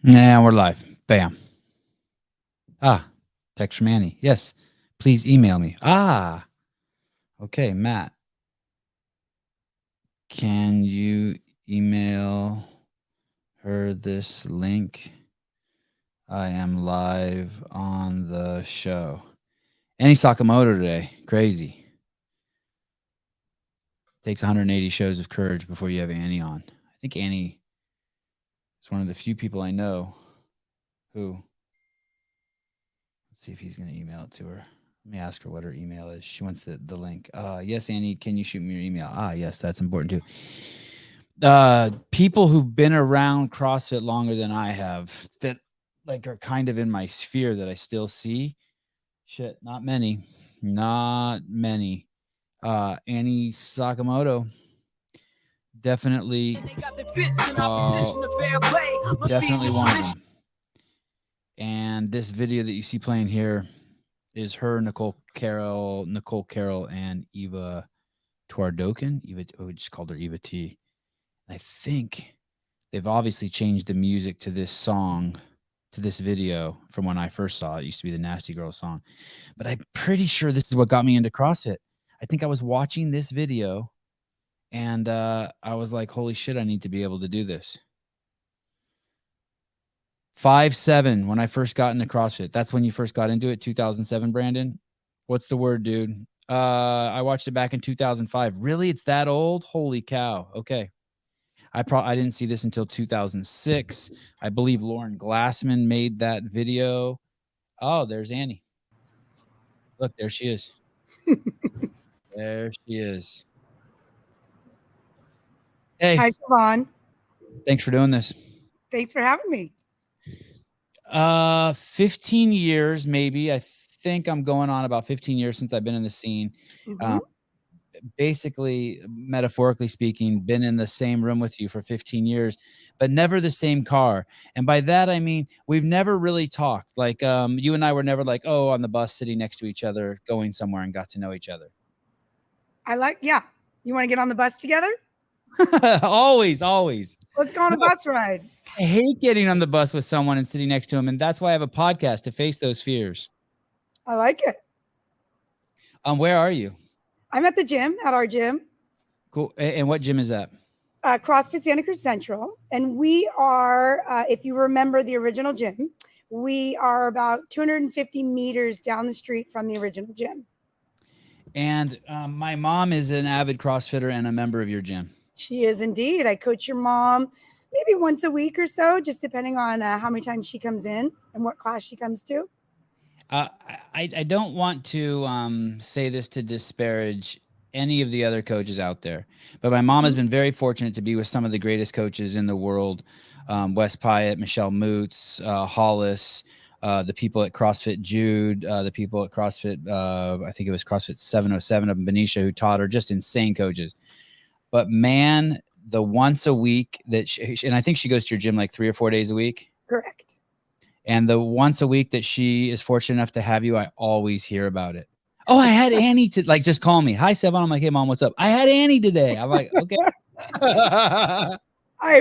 Nah, we're live. Bam. Text from Annie. Yes, please email me. Okay, Matt. Can you email her this link? I am live on the show. Annie Sakamoto today. Crazy. Takes 180 shows of courage before you have Annie on. I think Annie is one of the few people I know who. Let's see if he's going to email it to her. Let me ask her what her email is. She wants the link. Yes, Annie, can you shoot me your email? Yes, that's important too. People who've been around CrossFit longer than I have that like are kind of in my sphere that I still see. Shit, not many. Not many. Annie Sakamoto. Definitely definitely one of them. And this video that you see playing here is her, Nicole Carroll, and Eva Twardokin. We just called her Eva T. I think they've obviously changed the music to this song, to this video from when I first saw it. It used to be the Nasty Girl song. But I'm pretty sure this is what got me into CrossFit. I think I was watching this video and I was like, holy shit, I need to be able to do this. 5'7" when I first got into CrossFit. That's when you first got into it, 2007, Brandon? What's the word, dude? I watched it back in 2005. Really? It's that old? Holy cow. Okay. I didn't see this until 2006. I believe Lauren Glassman made that video. Oh, there's Annie. Look, there she is. There she is. Hey. Hi, Sevan. Thanks for doing this. Thanks for having me. 15 years, maybe. I think I'm going on about 15 years since I've been in the scene. Basically, metaphorically speaking, been in the same room with you for 15 years, but never the same car. And by that, I mean, we've never really talked. Like, you and I were never like, oh, on the bus sitting next to each other, going somewhere and got to know each other. Yeah. You want to get on the bus together? Always. Let's go on a bus ride. I hate getting on the bus with someone and sitting next to them. And that's why I have a podcast to face those fears. I like it. Where are you? I'm at the gym, at our gym. Cool. And what gym is that? CrossFit Santa Cruz Central. And we are, if you remember the original gym, we are about 250 meters down the street from the original gym. And my mom is an avid CrossFitter and a member of your gym. She is indeed. I coach your mom maybe once a week or so, just depending on how many times she comes in and what class she comes to. I don't want to say this to disparage any of the other coaches out there, but my mom has been very fortunate to be with some of the greatest coaches in the world. Wes Pyatt, Michelle Moots, Hollis, the people at CrossFit Jude, the people at CrossFit, I think it was CrossFit 707 of Benicia who taught her, just insane coaches. But man, the once a week that and I think she goes to your gym like 3 or 4 days a week. Correct. And the once a week that she is fortunate enough to have you, I always hear about it. Oh, I had Annie to like, just call me. Hi, Sevan. I'm like, hey, mom, what's up? I had Annie today. I'm like, okay. I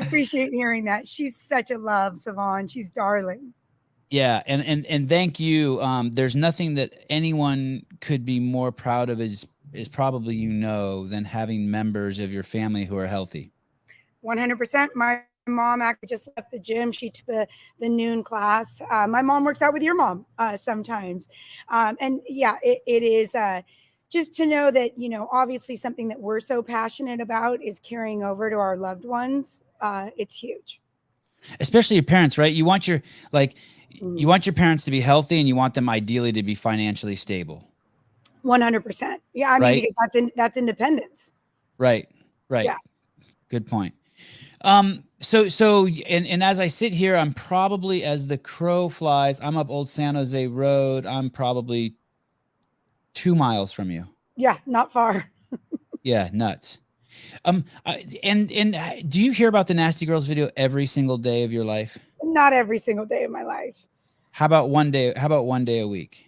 appreciate hearing that. She's such a love, Sevan. She's darling. Yeah. And thank you. There's nothing that anyone could be more proud of is probably, than having members of your family who are healthy. 100%. My mom actually just left the gym. She took the noon class. My mom works out with your mom sometimes. And yeah, it is just to know that, obviously something that we're so passionate about is carrying over to our loved ones. It's huge. Especially your parents, right? You want your parents to be healthy and you want them ideally to be financially stable. 100%. Yeah. I mean, because that's independence. Right. Yeah. Good point. So as I sit here, I'm probably, as the crow flies, I'm up Old San Jose Road. I'm probably 2 miles from you. Yeah. Not far. Yeah. Nuts. And do you hear about the Nasty Girls video every single day of your life? Not every single day of my life. How about one day a week?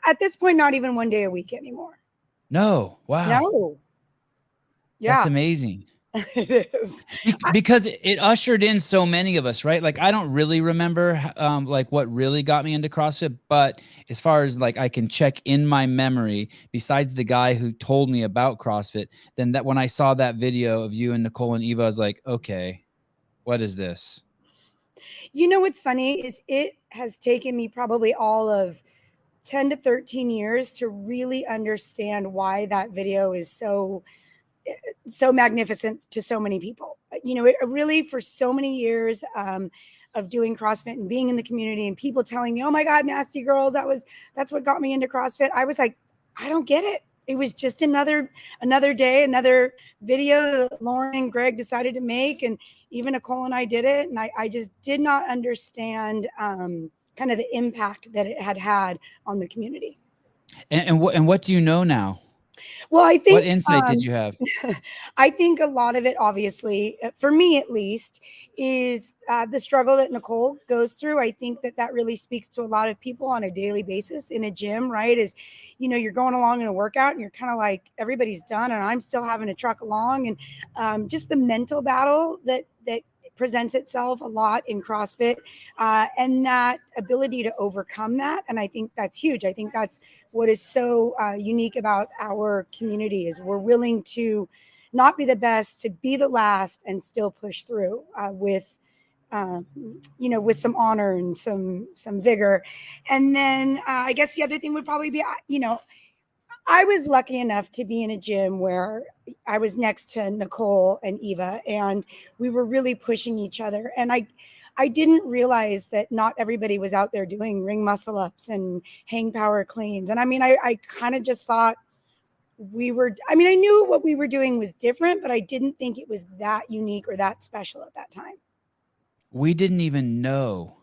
At this point, not even 1 day a week anymore. No. Wow. No. Yeah. That's amazing. It is. Because it ushered in so many of us, right? Like I don't really remember like what really got me into CrossFit, but as far as like I can check in my memory, besides the guy who told me about CrossFit, then that when I saw that video of you and Nicole and Eva, I was like, okay, what is this? You know what's funny is it has taken me probably all of 10 to 13 years to really understand why that video is so magnificent to so many people. It really, for so many years of doing CrossFit and being in the community and people telling me, oh my God, nasty girls, that's what got me into CrossFit. I was like, I don't get it. It was just another day, another video that Lauren and Greg decided to make. And even Nicole and I did it. And I just did not understand kind of the impact that it had on the community. And what do you know now? Well, I think what insight did you have? I think a lot of it, obviously, for me at least, is the struggle that Nicole goes through. I think that really speaks to a lot of people on a daily basis in a gym, right? You're going along in a workout and you're kind of like, everybody's done and I'm still having to truck along. And just the mental battle that presents itself a lot in CrossFit, and that ability to overcome that. And I think that's huge. I think that's what is so unique about our community is we're willing to not be the best, to be the last and still push through with some honor and some vigor. And then I guess the other thing would probably be, I was lucky enough to be in a gym where I was next to Nicole and Eva, and we were really pushing each other. And I didn't realize that not everybody was out there doing ring muscle ups and hang power cleans. And I mean, I kind of just thought I knew what we were doing was different, but I didn't think it was that unique or that special at that time. We didn't even know.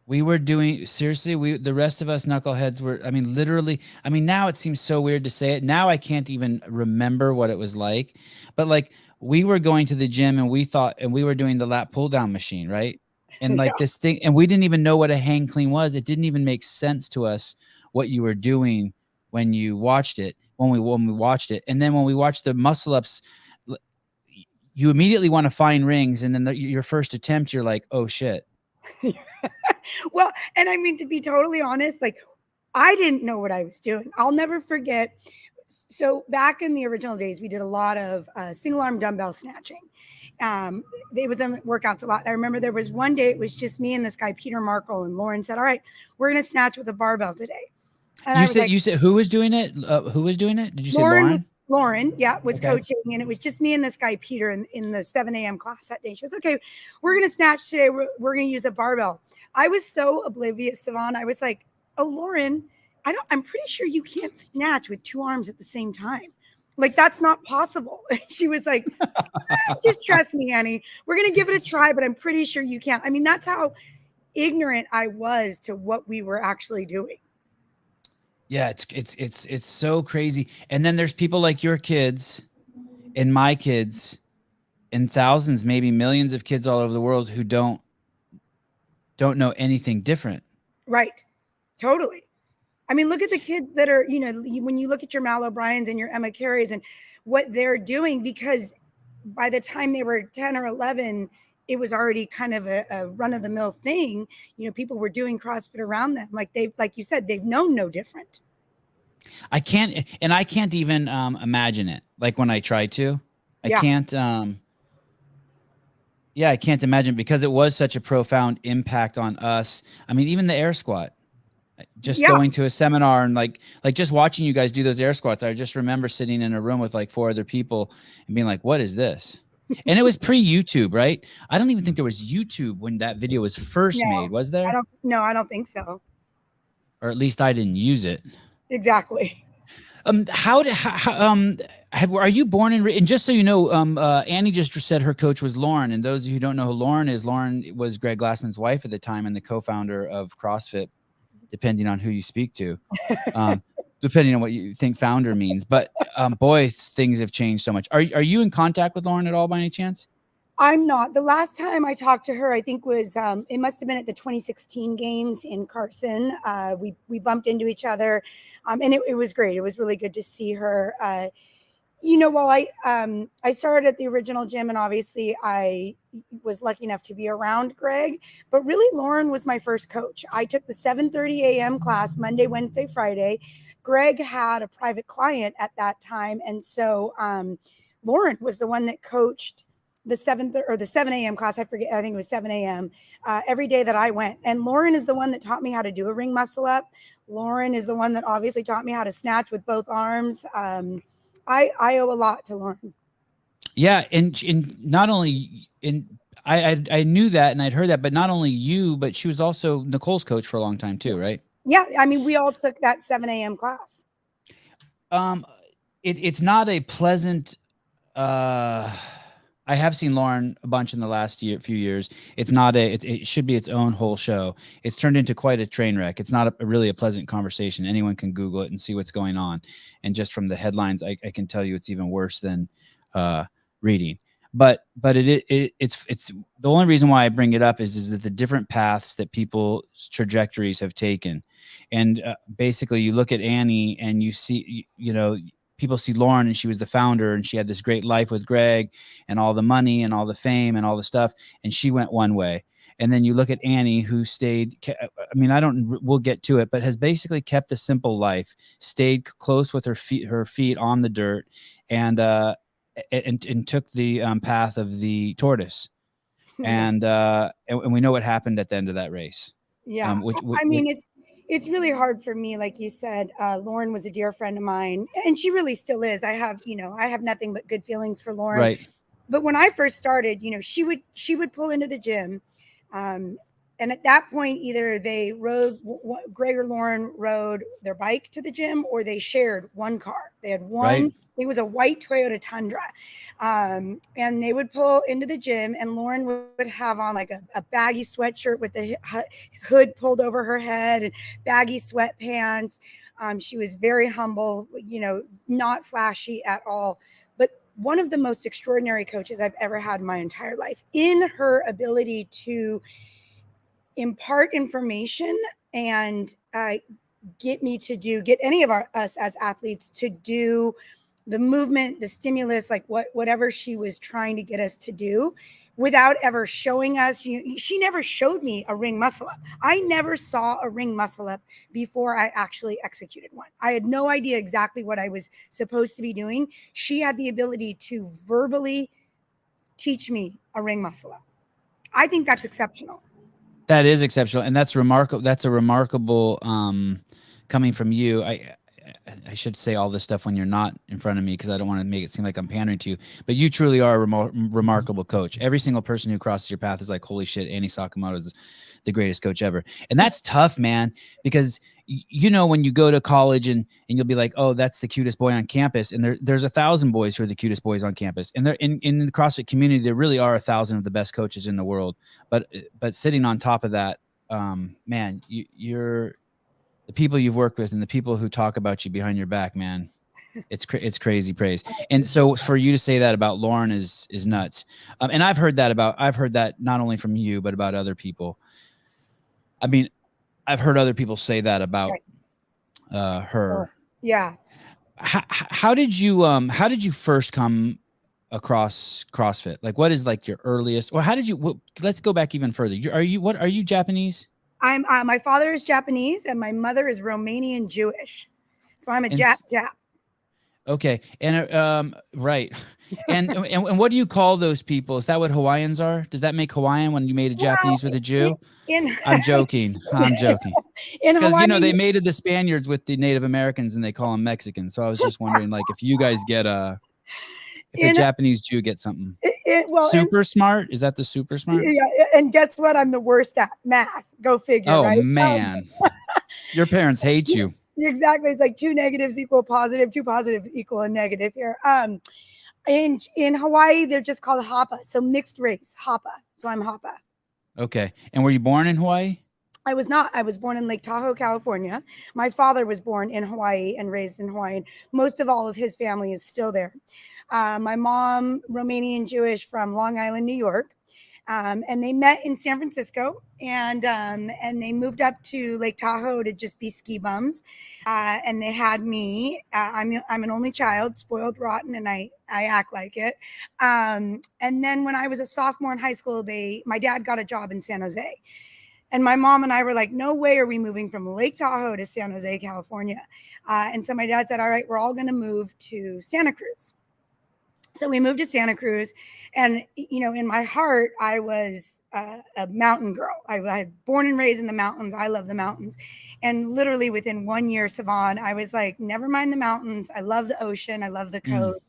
We were doing, seriously, the rest of us knuckleheads were, literally, now it seems so weird to say it. Now I can't even remember what it was like. But like, we were going to the gym and we were doing the lat pull down machine, right? And like this thing, and we didn't even know what a hang clean was. It didn't even make sense to us what you were doing when you watched it, when we watched it. And then when we watched the muscle ups, you immediately want to find rings. And then your first attempt, you're like, oh shit. Well, and I mean, to be totally honest, like I didn't know what I was doing. I'll never forget. So back in the original days, we did a lot of single arm dumbbell snatching. It was in workouts a lot. I remember there was one day, it was just me and this guy, Peter Markle, and Lauren said, all right, we're going to snatch with a barbell today. And you said who was doing it? Who was doing it? Did you say Lauren? Lauren, was coaching, and it was just me and this guy, Peter, in the 7 a.m. class that day. She goes, okay, we're going to snatch today. We're going to use a barbell. I was so oblivious, Sevan. I was like, oh, Lauren, I'm pretty sure you can't snatch with two arms at the same time. Like, that's not possible. She was like, just trust me, Annie. We're going to give it a try, but I'm pretty sure you can't. I mean, that's how ignorant I was to what we were actually doing. Yeah, it's so crazy. And then there's people like your kids and my kids and thousands, maybe millions of kids all over the world who don't know anything different. Right. Totally. I mean, look at the kids that are, when you look at your Mal O'Briens and your Emma Carries and what they're doing, because by the time they were 10 or 11, it was already kind of a run of the mill thing. People were doing CrossFit around them. Like you said, they've known no different. I can't even imagine it. Like when I try to, I can't imagine, because it was such a profound impact on us. I mean, even the air squat, just going to a seminar and like just watching you guys do those air squats. I just remember sitting in a room with like 4 other people and being like, what is this? And it was pre-YouTube, right? I don't even think there was YouTube when that video was first made. Was there? I don't think so. Or at least I didn't use it. Exactly. Are you born in? And just so you know, Annie just said her coach was Lauren. And those of you who don't know who Lauren is, Lauren was Greg Glassman's wife at the time and the co-founder of CrossFit, depending on who you speak to, depending on what you think founder means. But boy, things have changed so much. Are you in contact with Lauren at all by any chance? I'm not. The last time I talked to her, I think was it must have been at the 2016 games in Carson. We bumped into each other, and it was great. It was really good to see her. Well, I started at the original gym, and obviously I was lucky enough to be around Greg, but really Lauren was my first coach. I took the 7:30 a.m. class Monday, Wednesday, Friday. Greg had a private client at that time, and so Lauren was the one that coached the 7 a.m. class. I forget. I think it was 7 a.m. Every day that I went. And Lauren is the one that taught me how to do a ring muscle up. Lauren is the one that obviously taught me how to snatch with both arms. I owe a lot to Lauren. Yeah, and not only I knew that and I'd heard that, but not only you, but she was also Nicole's coach for a long time too, right? Yeah, I mean, we all took that 7 a.m. class. It's not a pleasant. I have seen Lauren a bunch in the last few years. It's not it should be its own whole show. It's turned into quite a train wreck. It's not really a pleasant conversation. Anyone can Google it and see what's going on. And just from the headlines, I can tell you it's even worse than reading. But it's the only reason why I bring it up is that the different paths that people's trajectories have taken. And basically you look at Annie and you see, people see Lauren and she was the founder and she had this great life with Greg and all the money and all the fame and all the stuff. And she went one way. And then you look at Annie, who stayed, we'll get to it, but has basically kept the simple life, stayed close with her feet on the dirt, and took the path of the tortoise. And we know what happened at the end of that race. Yeah. It's really hard for me. Like you said, Lauren was a dear friend of mine, and she really still is. I have nothing but good feelings for Lauren. Right. But when I first started, she would pull into the gym. And at that point, either they Greg or Lauren rode their bike to the gym, or they shared one car. They had one. Right. It was a white Toyota Tundra. And they would pull into the gym, and Lauren would have on like a baggy sweatshirt with the hood pulled over her head and baggy sweatpants. She was very humble, not flashy at all. But one of the most extraordinary coaches I've ever had in my entire life, in her ability to impart information and get any of us as athletes to do the movement, the stimulus, like whatever she was trying to get us to do, without ever showing us. She never showed me a ring muscle up. I never saw a ring muscle up before I actually executed one. I had no idea exactly what I was supposed to be doing. She had the ability to verbally teach me a ring muscle up. I think that's exceptional. That is exceptional, and that's remarkable. That's a remarkable coming from you. I should say all this stuff when you're not in front of me, because I don't want to make it seem like I'm pandering to you. But you truly are a remarkable coach. Every single person who crosses your path is like, holy shit, Annie Sakamoto is the greatest coach ever. And that's tough, man, because when you go to college and you'll be like, oh, that's the cutest boy on campus, and there's 1,000 boys who are the cutest boys on campus, and they're in the CrossFit community, there really are 1,000 of the best coaches in the world. But sitting on top of that, man, you're the people you've worked with and the people who talk about you behind your back, man, it's crazy praise. And so for you to say that about Lauren is nuts. And I've heard that not only from you, but about other people. I mean, I've heard other people say that about her. Yeah. How did you first come across CrossFit? Like, what is like your earliest, or let's go back even further. Are you Japanese? I'm my father is Japanese and my mother is Romanian Jewish. So I'm a Jap. Okay. And right. And what do you call those people? Is that what Hawaiians are? Does that make Hawaiian when you made a Japanese with a Jew? I'm joking. Because they mated the Spaniards with the Native Americans and they call them Mexicans. So I was just wondering, like, if you guys get a Japanese Jew gets something. Super smart? Is that the super smart? Yeah. And guess what? I'm the worst at math. Go figure. Oh, right? Man. Your parents hate you. Exactly. It's like 2 negatives equal positive, 2 positives equal a negative here. In Hawaii, they're just called Hapa. So mixed race, Hapa. So I'm Hapa. Okay. And were you born in Hawaii? I was not. I was born in Lake Tahoe, California. My father was born in Hawaii and raised in Hawaii. And most of all of his family is still there. My mom, Romanian Jewish from Long Island, New York. And they met in San Francisco, and they moved up to Lake Tahoe to just be ski bums. And they had me. I'm an only child, spoiled rotten, and I act like it. And then when I was a sophomore in high school, my dad got a job in San Jose. And my mom and I were like, no way are we moving from Lake Tahoe to San Jose, California. And so my dad said, all right, we're all going to move to Santa Cruz. So we moved to Santa Cruz, and, in my heart, I was a mountain girl. I was born and raised in the mountains. I love the mountains. And literally within 1 year, Sevan, I was like, never mind the mountains. I love the ocean. I love the coast.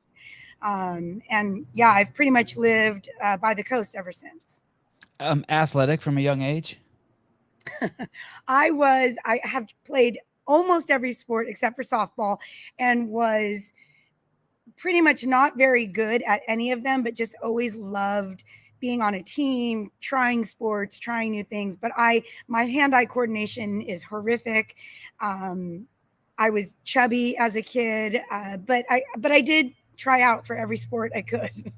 And yeah, I've pretty much lived by the coast ever since. Athletic from a young age? I have played almost every sport except for softball, and was pretty much not very good at any of them, but just always loved being on a team, trying sports, trying new things. But my hand-eye coordination is horrific. I was chubby as a kid, but I did try out for every sport I could.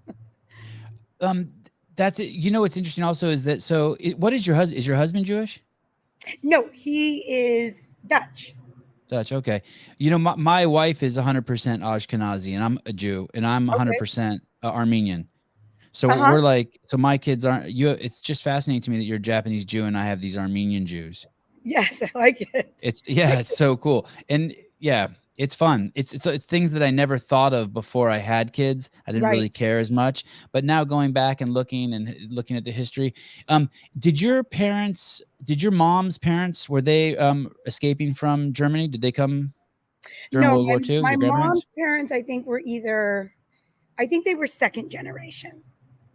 That's it. What's interesting also is that, what is your husband? Is your husband Jewish? No, he is Dutch. Dutch. Okay. My wife is 100% Ashkenazi, and I'm a Jew, and I'm 100% Armenian. So we're like, so my kids aren't you. It's just fascinating to me that you're a Japanese Jew and I have these Armenian Jews. Yes, I like it. It's so cool. And yeah, it's fun. It's things that I never thought of before I had kids. I didn't really care as much, but now going back and looking at the history, did your mom's parents, were they escaping from Germany? Did they come during World War II? My mom's parents, I think they were second generation.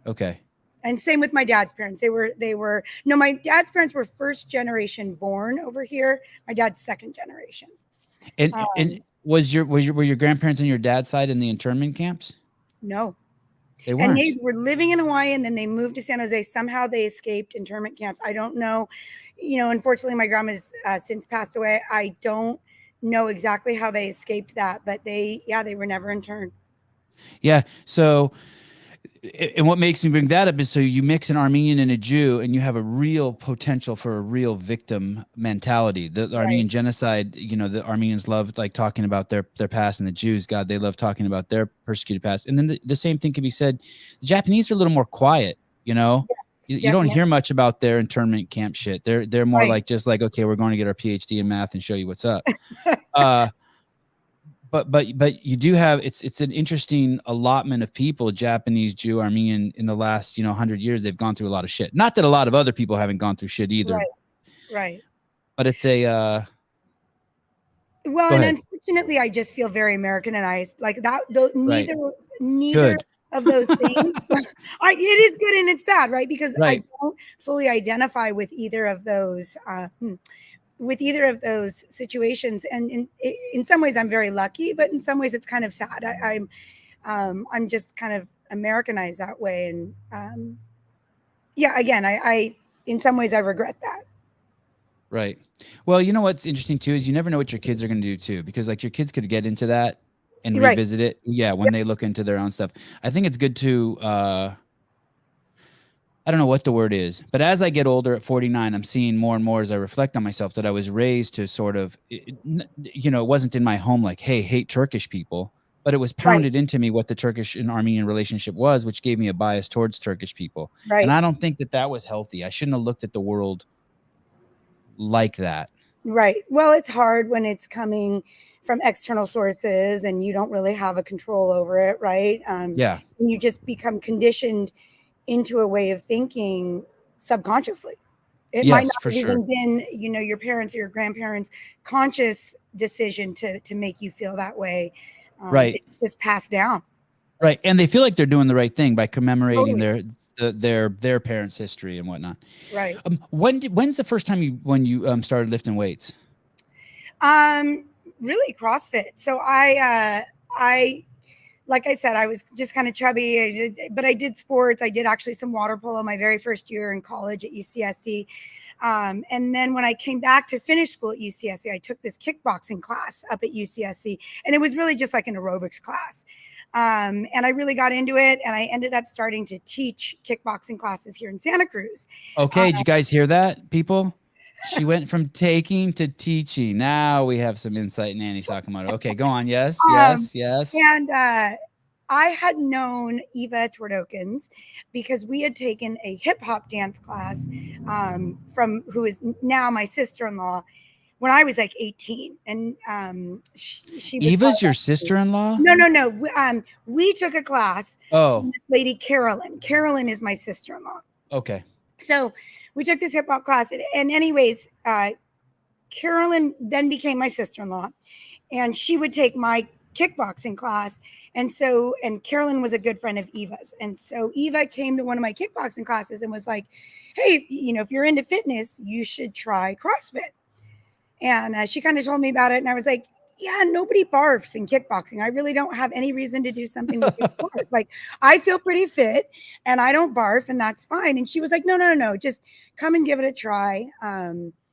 Okay. And same with my dad's parents. My dad's parents were first generation born over here. My dad's second generation. And were your grandparents on your dad's side in the internment camps? No. They weren't. And they were living in Hawaii, and then they moved to San Jose. Somehow they escaped internment camps. I don't know. Unfortunately, my grandma's since passed away. I don't know exactly how they escaped that, but they were never interned. Yeah. So, and what makes me bring that up is, so you mix an Armenian and a Jew, and you have a real potential for a real victim mentality. The Armenian genocide, the Armenians love talking about their past, and the Jews, God, they love talking about their persecuted past. And then the same thing can be said. The Japanese are a little more quiet, Yes, you don't hear much about their internment camp shit. They're more okay, we're going to get our PhD in math and show you what's up. But you do have, it's an interesting allotment of people, Japanese, Jew, Armenian, in the last 100 years. They've gone through a lot of shit. Not that a lot of other people haven't gone through shit either. Right. But it's a well, and unfortunately, I just feel very Americanized. Like that. Neither of those things. It is good and it's bad, right? Because I don't fully identify with either of those. Situations, and in some ways I'm very lucky, but in some ways it's kind of sad. I'm just kind of Americanized that way, and again, I in some ways I regret that. Right. Well, what's interesting too is you never know what your kids are going to do too, because your kids could get into that and revisit it. Yeah, when they look into their own stuff. I think it's good to I don't know what the word is, but as I get older at 49, I'm seeing more and more as I reflect on myself that I was raised to sort of, it wasn't in my home like, hey, hate Turkish people, but it was pounded into me what the Turkish and Armenian relationship was, which gave me a bias towards Turkish people. Right. And I don't think that was healthy. I shouldn't have looked at the world like that. Right. Well, it's hard when it's coming from external sources and you don't really have a control over it. Right. Yeah. And you just become conditioned into a way of thinking subconsciously. It might not have even been, your parents or your grandparents' conscious decision to make you feel that way. Right. It's just passed down. Right. And they feel like they're doing the right thing by commemorating their parents' history and whatnot. Right. When's the first time you started lifting weights? Really CrossFit. So I like I said, I was just kind of chubby, but I did sports. I did actually some water polo my very first year in college at UCSC. And then when I came back to finish school at UCSC, I took this kickboxing class up at UCSC, and it was really just like an aerobics class. And I really got into it, and I ended up starting to teach kickboxing classes here in Santa Cruz. Okay, did you guys hear that, people? She went from taking to teaching. Now we have some insight in Annie Sakamoto. Okay, go on. Yes. And I had known Eva Twardokins because we had taken a hip hop dance class from who is now my sister-in-law when I was like 18. And she was Eva's your sister-in-law? No. We took a class Oh, from this lady, Carolyn. Carolyn is my sister-in-law. okay. So we took this hip hop class. And anyways, Carolyn then became my sister-in-law, and she would take my kickboxing class. And Carolyn was a good friend of Eva's. And so Eva came to one of my kickboxing classes and was like, hey, if you're into fitness, you should try CrossFit. And she kind of told me about it. And I was like, yeah, nobody barfs in kickboxing. I really don't have any reason to do something with barf. Like, I feel pretty fit and I don't barf, and that's fine. And she was like, no, just come and give it a try.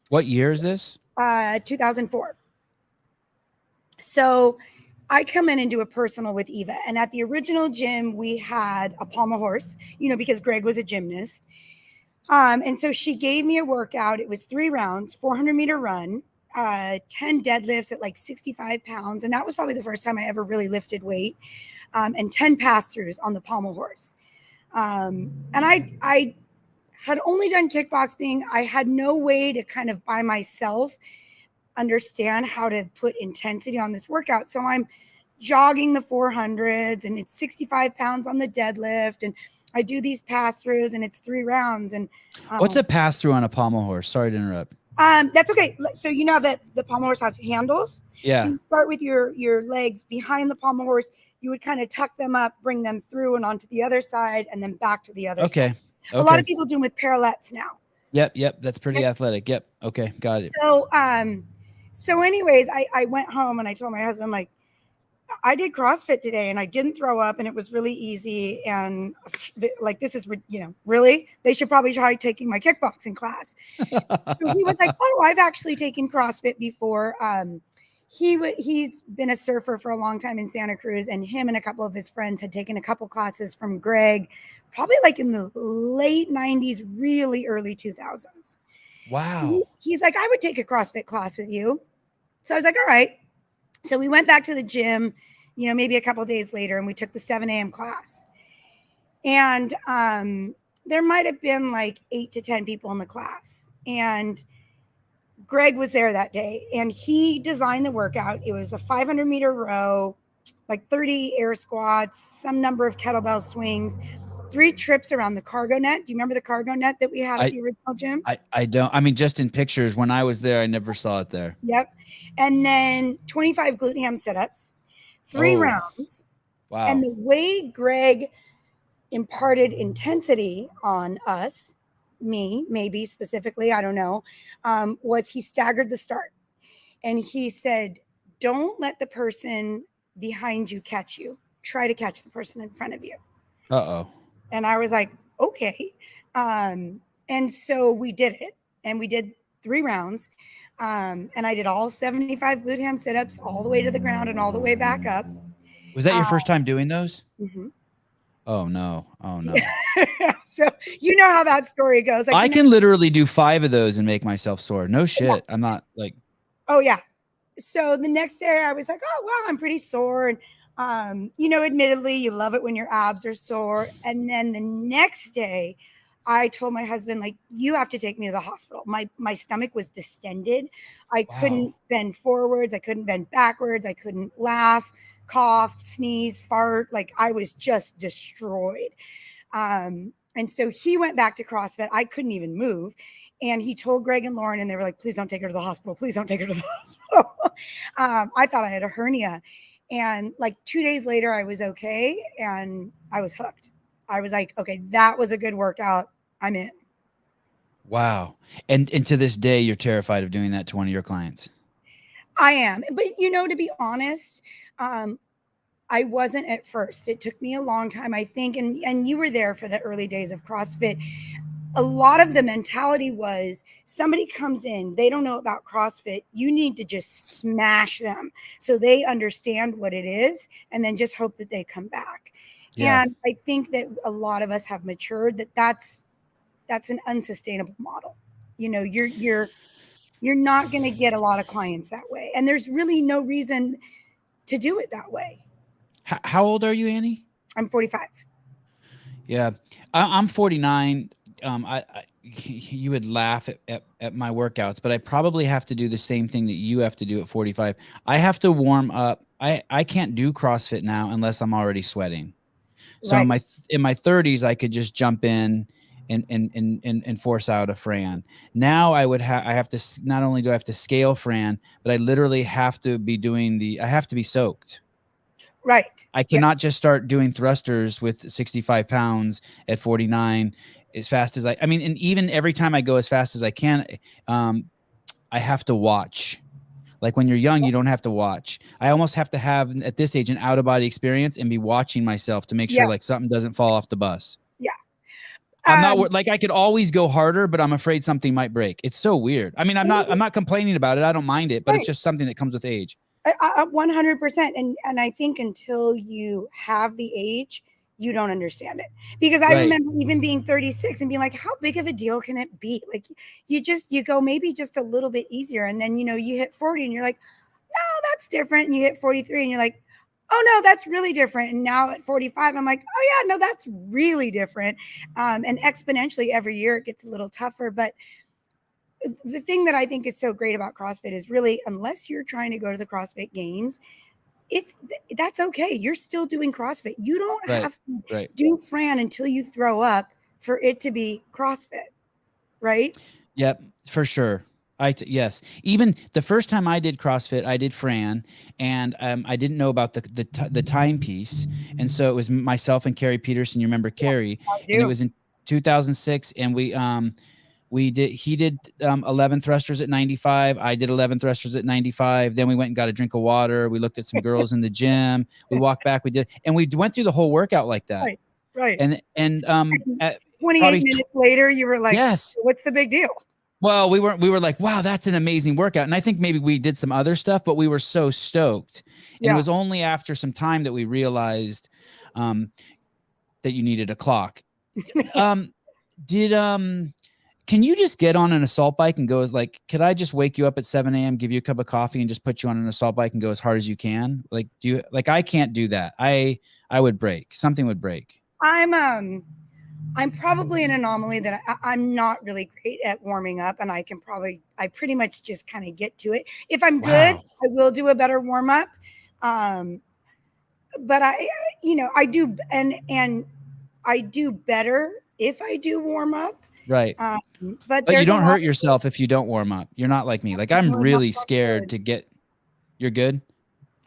What year is this? 2004. So I come in and do a personal with Eva. And at the original gym, we had a pommel horse, because Greg was a gymnast. And so she gave me a workout. It was 3 rounds, 400-meter run, 10 deadlifts at like 65 pounds. And that was probably the first time I ever really lifted weight, and 10 pass-throughs on the pommel horse. And I had only done kickboxing. I had no way to kind of by myself understand how to put intensity on this workout. So I'm jogging the 400s, and it's 65 pounds on the deadlift, and I do these pass-throughs, and it's 3 rounds. And what's a pass-through on a pommel horse? Sorry to interrupt. That's okay. So that the pommel horse has handles. Yeah. So you start with your legs behind the pommel horse. You would kind of tuck them up, bring them through and onto the other side, and then back to the other side. A lot of people do them with parallettes now. Yep. That's pretty athletic. Yep. Okay. Got it. So anyways, I went home and I told my husband, like, I did CrossFit today and I didn't throw up and it was really easy. And like, this is, really, they should probably try taking my kickboxing class. So he was like, oh, I've actually taken CrossFit before. He's been a surfer for a long time in Santa Cruz, and him and a couple of his friends had taken a couple classes from Greg, probably like in the late 90s, really early 2000s. Wow. So he's like, I would take a CrossFit class with you. So I was like, all right. So we went back to the gym, maybe a couple of days later, and we took the 7 a.m. class. And there might have been like 8 to 10 people in the class. And Greg was there that day, and he designed the workout. It was a 500-meter row, like 30 air squats, some number of kettlebell swings, 3 trips around the cargo net. Do you remember the cargo net that we had at the original gym? I don't. I mean, just in pictures. When I was there, I never saw it there. Yep. And then 25 glute ham sit-ups, 3 rounds. Wow. And the way Greg imparted intensity on us, me, maybe specifically, I don't know, was he staggered the start. And he said, don't let the person behind you catch you. Try to catch the person in front of you. Uh-oh. And I was like, okay. And so we did it, and we did 3 rounds. And I did all 75 glute ham sit-ups all the way to the ground and all the way back up. Was that your first time doing those? Mm-hmm. Oh no. So you know how that story goes. Like, I can literally do 5 of those and make myself sore. No shit. Yeah. I'm not like. Oh yeah. So the next day I was like, oh, wow, I'm pretty sore. And, admittedly, you love it when your abs are sore. And then the next day I told my husband, like, you have to take me to the hospital. My stomach was distended. I couldn't bend forwards. I couldn't bend backwards. I couldn't laugh, cough, sneeze, fart. Like, I was just destroyed. And so he went back to CrossFit. I couldn't even move. And he told Greg and Lauren, and they were like, please don't take her to the hospital. Please don't take her to the hospital. I thought I had a hernia. And like 2 days later, I was okay. And I was hooked. I was like, okay, that was a good workout. I'm in. Wow. And to this day, you're terrified of doing that to one of your clients. I am. But, to be honest, I wasn't at first. It took me a long time, I think. And you were there for the early days of CrossFit. a lot of the mentality was somebody comes in, they don't know about CrossFit. You need to just smash them so they understand what it is and then just hope that they come back. Yeah. And I think that a lot of us have matured that's an unsustainable model. You know, you're not going to get a lot of clients that way. And there's really no reason to do it that way. How old are you, Annie? I'm 45. Yeah, I'm 49. You would laugh at my workouts, but I probably have to do the same thing that you have to do at 45. I have to warm up. I can't do CrossFit now unless I'm already sweating. So Right. in my 30s, I could just jump in and force out a Fran. Now I have to, not only do I have to scale Fran, but I literally have to be I have to be soaked. Right. I cannot just start doing thrusters with 65 pounds at 49 as fast as I mean, and even every time I go as fast as I can, I have to watch. Like when you're young, you don't have to watch. I almost have to have at this age an out of body experience and be watching myself to make sure like something doesn't fall off the bus. Yeah. I'm not like, I could always go harder, but I'm afraid something might break. It's so weird. I mean, I'm not complaining about it. I don't mind it, but it's just something that comes with age. 100%. And I think until you have the age, you don't understand it. Because I remember even being 36 and being like, how big of a deal can it be? Like you go maybe just a little bit easier. And then, you know, you hit 40 and you're like, no, that's different. And you hit 43 and you're like, oh no, that's really different. And now at 45, I'm like, oh yeah, no, that's really different. And exponentially every year it gets a little tougher. But the thing that I think is so great about CrossFit is really, unless you're trying to go to the CrossFit Games, that's okay. You're still doing CrossFit. You don't have to do Fran until you throw up for it to be CrossFit, right? Yep, for sure. Yes. Even the first time I did CrossFit, I did Fran, and I didn't know about the timepiece, and so it was myself and Carrie Peterson. You remember Carrie? And it was in 2006, and he did 11 thrusters at 95. I did 11 thrusters at 95. Then we went and got a drink of water. We looked at some girls in the gym. We walked back. And we went through the whole workout like that. Right. And 28 minutes later, you were like, yes, what's the big deal? Well, we were like, wow, that's an amazing workout. And I think maybe we did some other stuff, but we were so stoked. And it was only after some time that we realized that you needed a clock. Can you just get on an assault bike and go like, could I just wake you up at 7 a.m., give you a cup of coffee and just put you on an assault bike and go as hard as you can? Like, I can't do that. I would break. Something would break. I'm probably an anomaly that I'm not really great at warming up, and I pretty much just kind of get to it. If I'm good, I will do a better warm up. But I do, and I do better if I do warm up. Right. But you don't hurt yourself if you don't warm up. You're not like me. Like I'm really scared to get. You're good.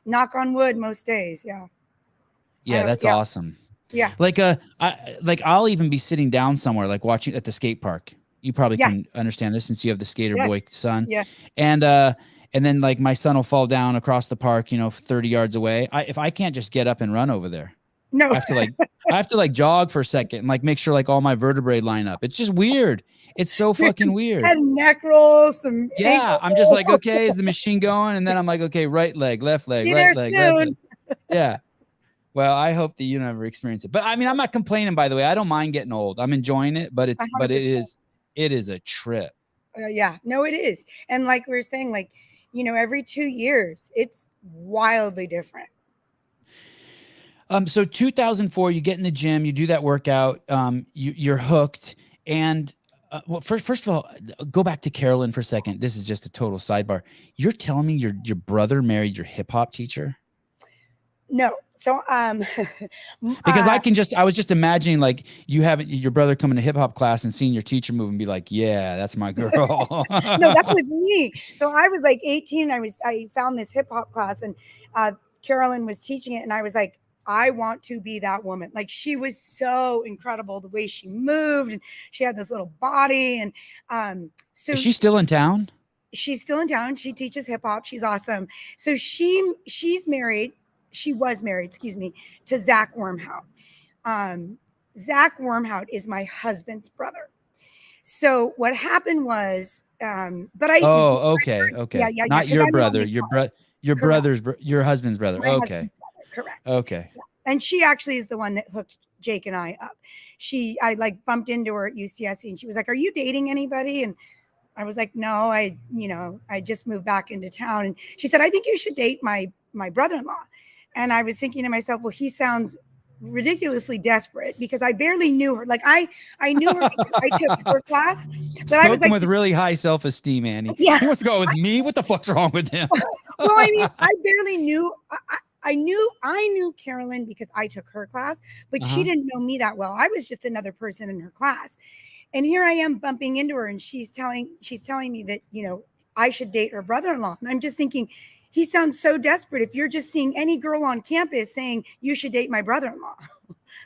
Knock on wood most days. Yeah. Yeah, that's awesome. Yeah. Like I'll even be sitting down somewhere, like watching at the skate park. You probably can understand this since you have the skater boy son. Yeah. And then like my son will fall down across the park, 30 yards away. If I can't just get up and run over there. No. I have to jog for a second and like make sure like all my vertebrae line up. It's just weird. It's so fucking weird. And neck rolls, some I'm just like, okay, is the machine going? And then I'm like, okay, right leg, left leg, right leg, left leg. Yeah. Well, I hope that you never experience it. But I mean, I'm not complaining, by the way. I don't mind getting old. I'm enjoying it, but it is a trip. Yeah, no, it is. And like we were saying, like, every 2 years, it's wildly different. So 2004, you get in the gym, you do that workout, you're hooked. And well, first of all, go back to Carolyn for a second. This is just a total sidebar. You're telling me your brother married your hip hop teacher? No. So, because I was just imagining like your brother coming to hip hop class and seeing your teacher move and be like, yeah, that's my girl. No, that was me. So I was like 18. I found this hip hop class and Carolyn was teaching it. And I was like, I want to be that woman. Like she was so incredible, the way she moved and she had this little body. And so is she still in town? She's still in town. She teaches hip hop. She's awesome. So she's married. She was married, to Zach Wormhout. Zach Wormhout is my husband's brother. So what happened was, but I, Oh, okay. yeah, Okay. yeah, yeah, Not because your I'm the brother, only your child. your Correct. brother's, your husband's brother. My Okay. husband's brother. Correct. Okay. Yeah. And she actually is the one that hooked Jake and I up. I like bumped into her at UCSC and she was like, "Are you dating anybody?" And I was like, "No, I just moved back into town." And she said, "I think you should date my brother-in-law." And I was thinking to myself, well, he sounds ridiculously desperate because I barely knew her. Like I knew her because I took her class, but I was Spoken like, with really high self-esteem, Annie. yeah. He wants to go out with me. What the fuck's wrong with him? Well, I mean, I barely knew. I knew Carolyn because I took her class, but she didn't know me that well. I was just another person in her class. And here I am bumping into her and she's telling me that, I should date her brother-in-law. And I'm just thinking, he sounds so desperate if you're just seeing any girl on campus saying you should date my brother-in-law.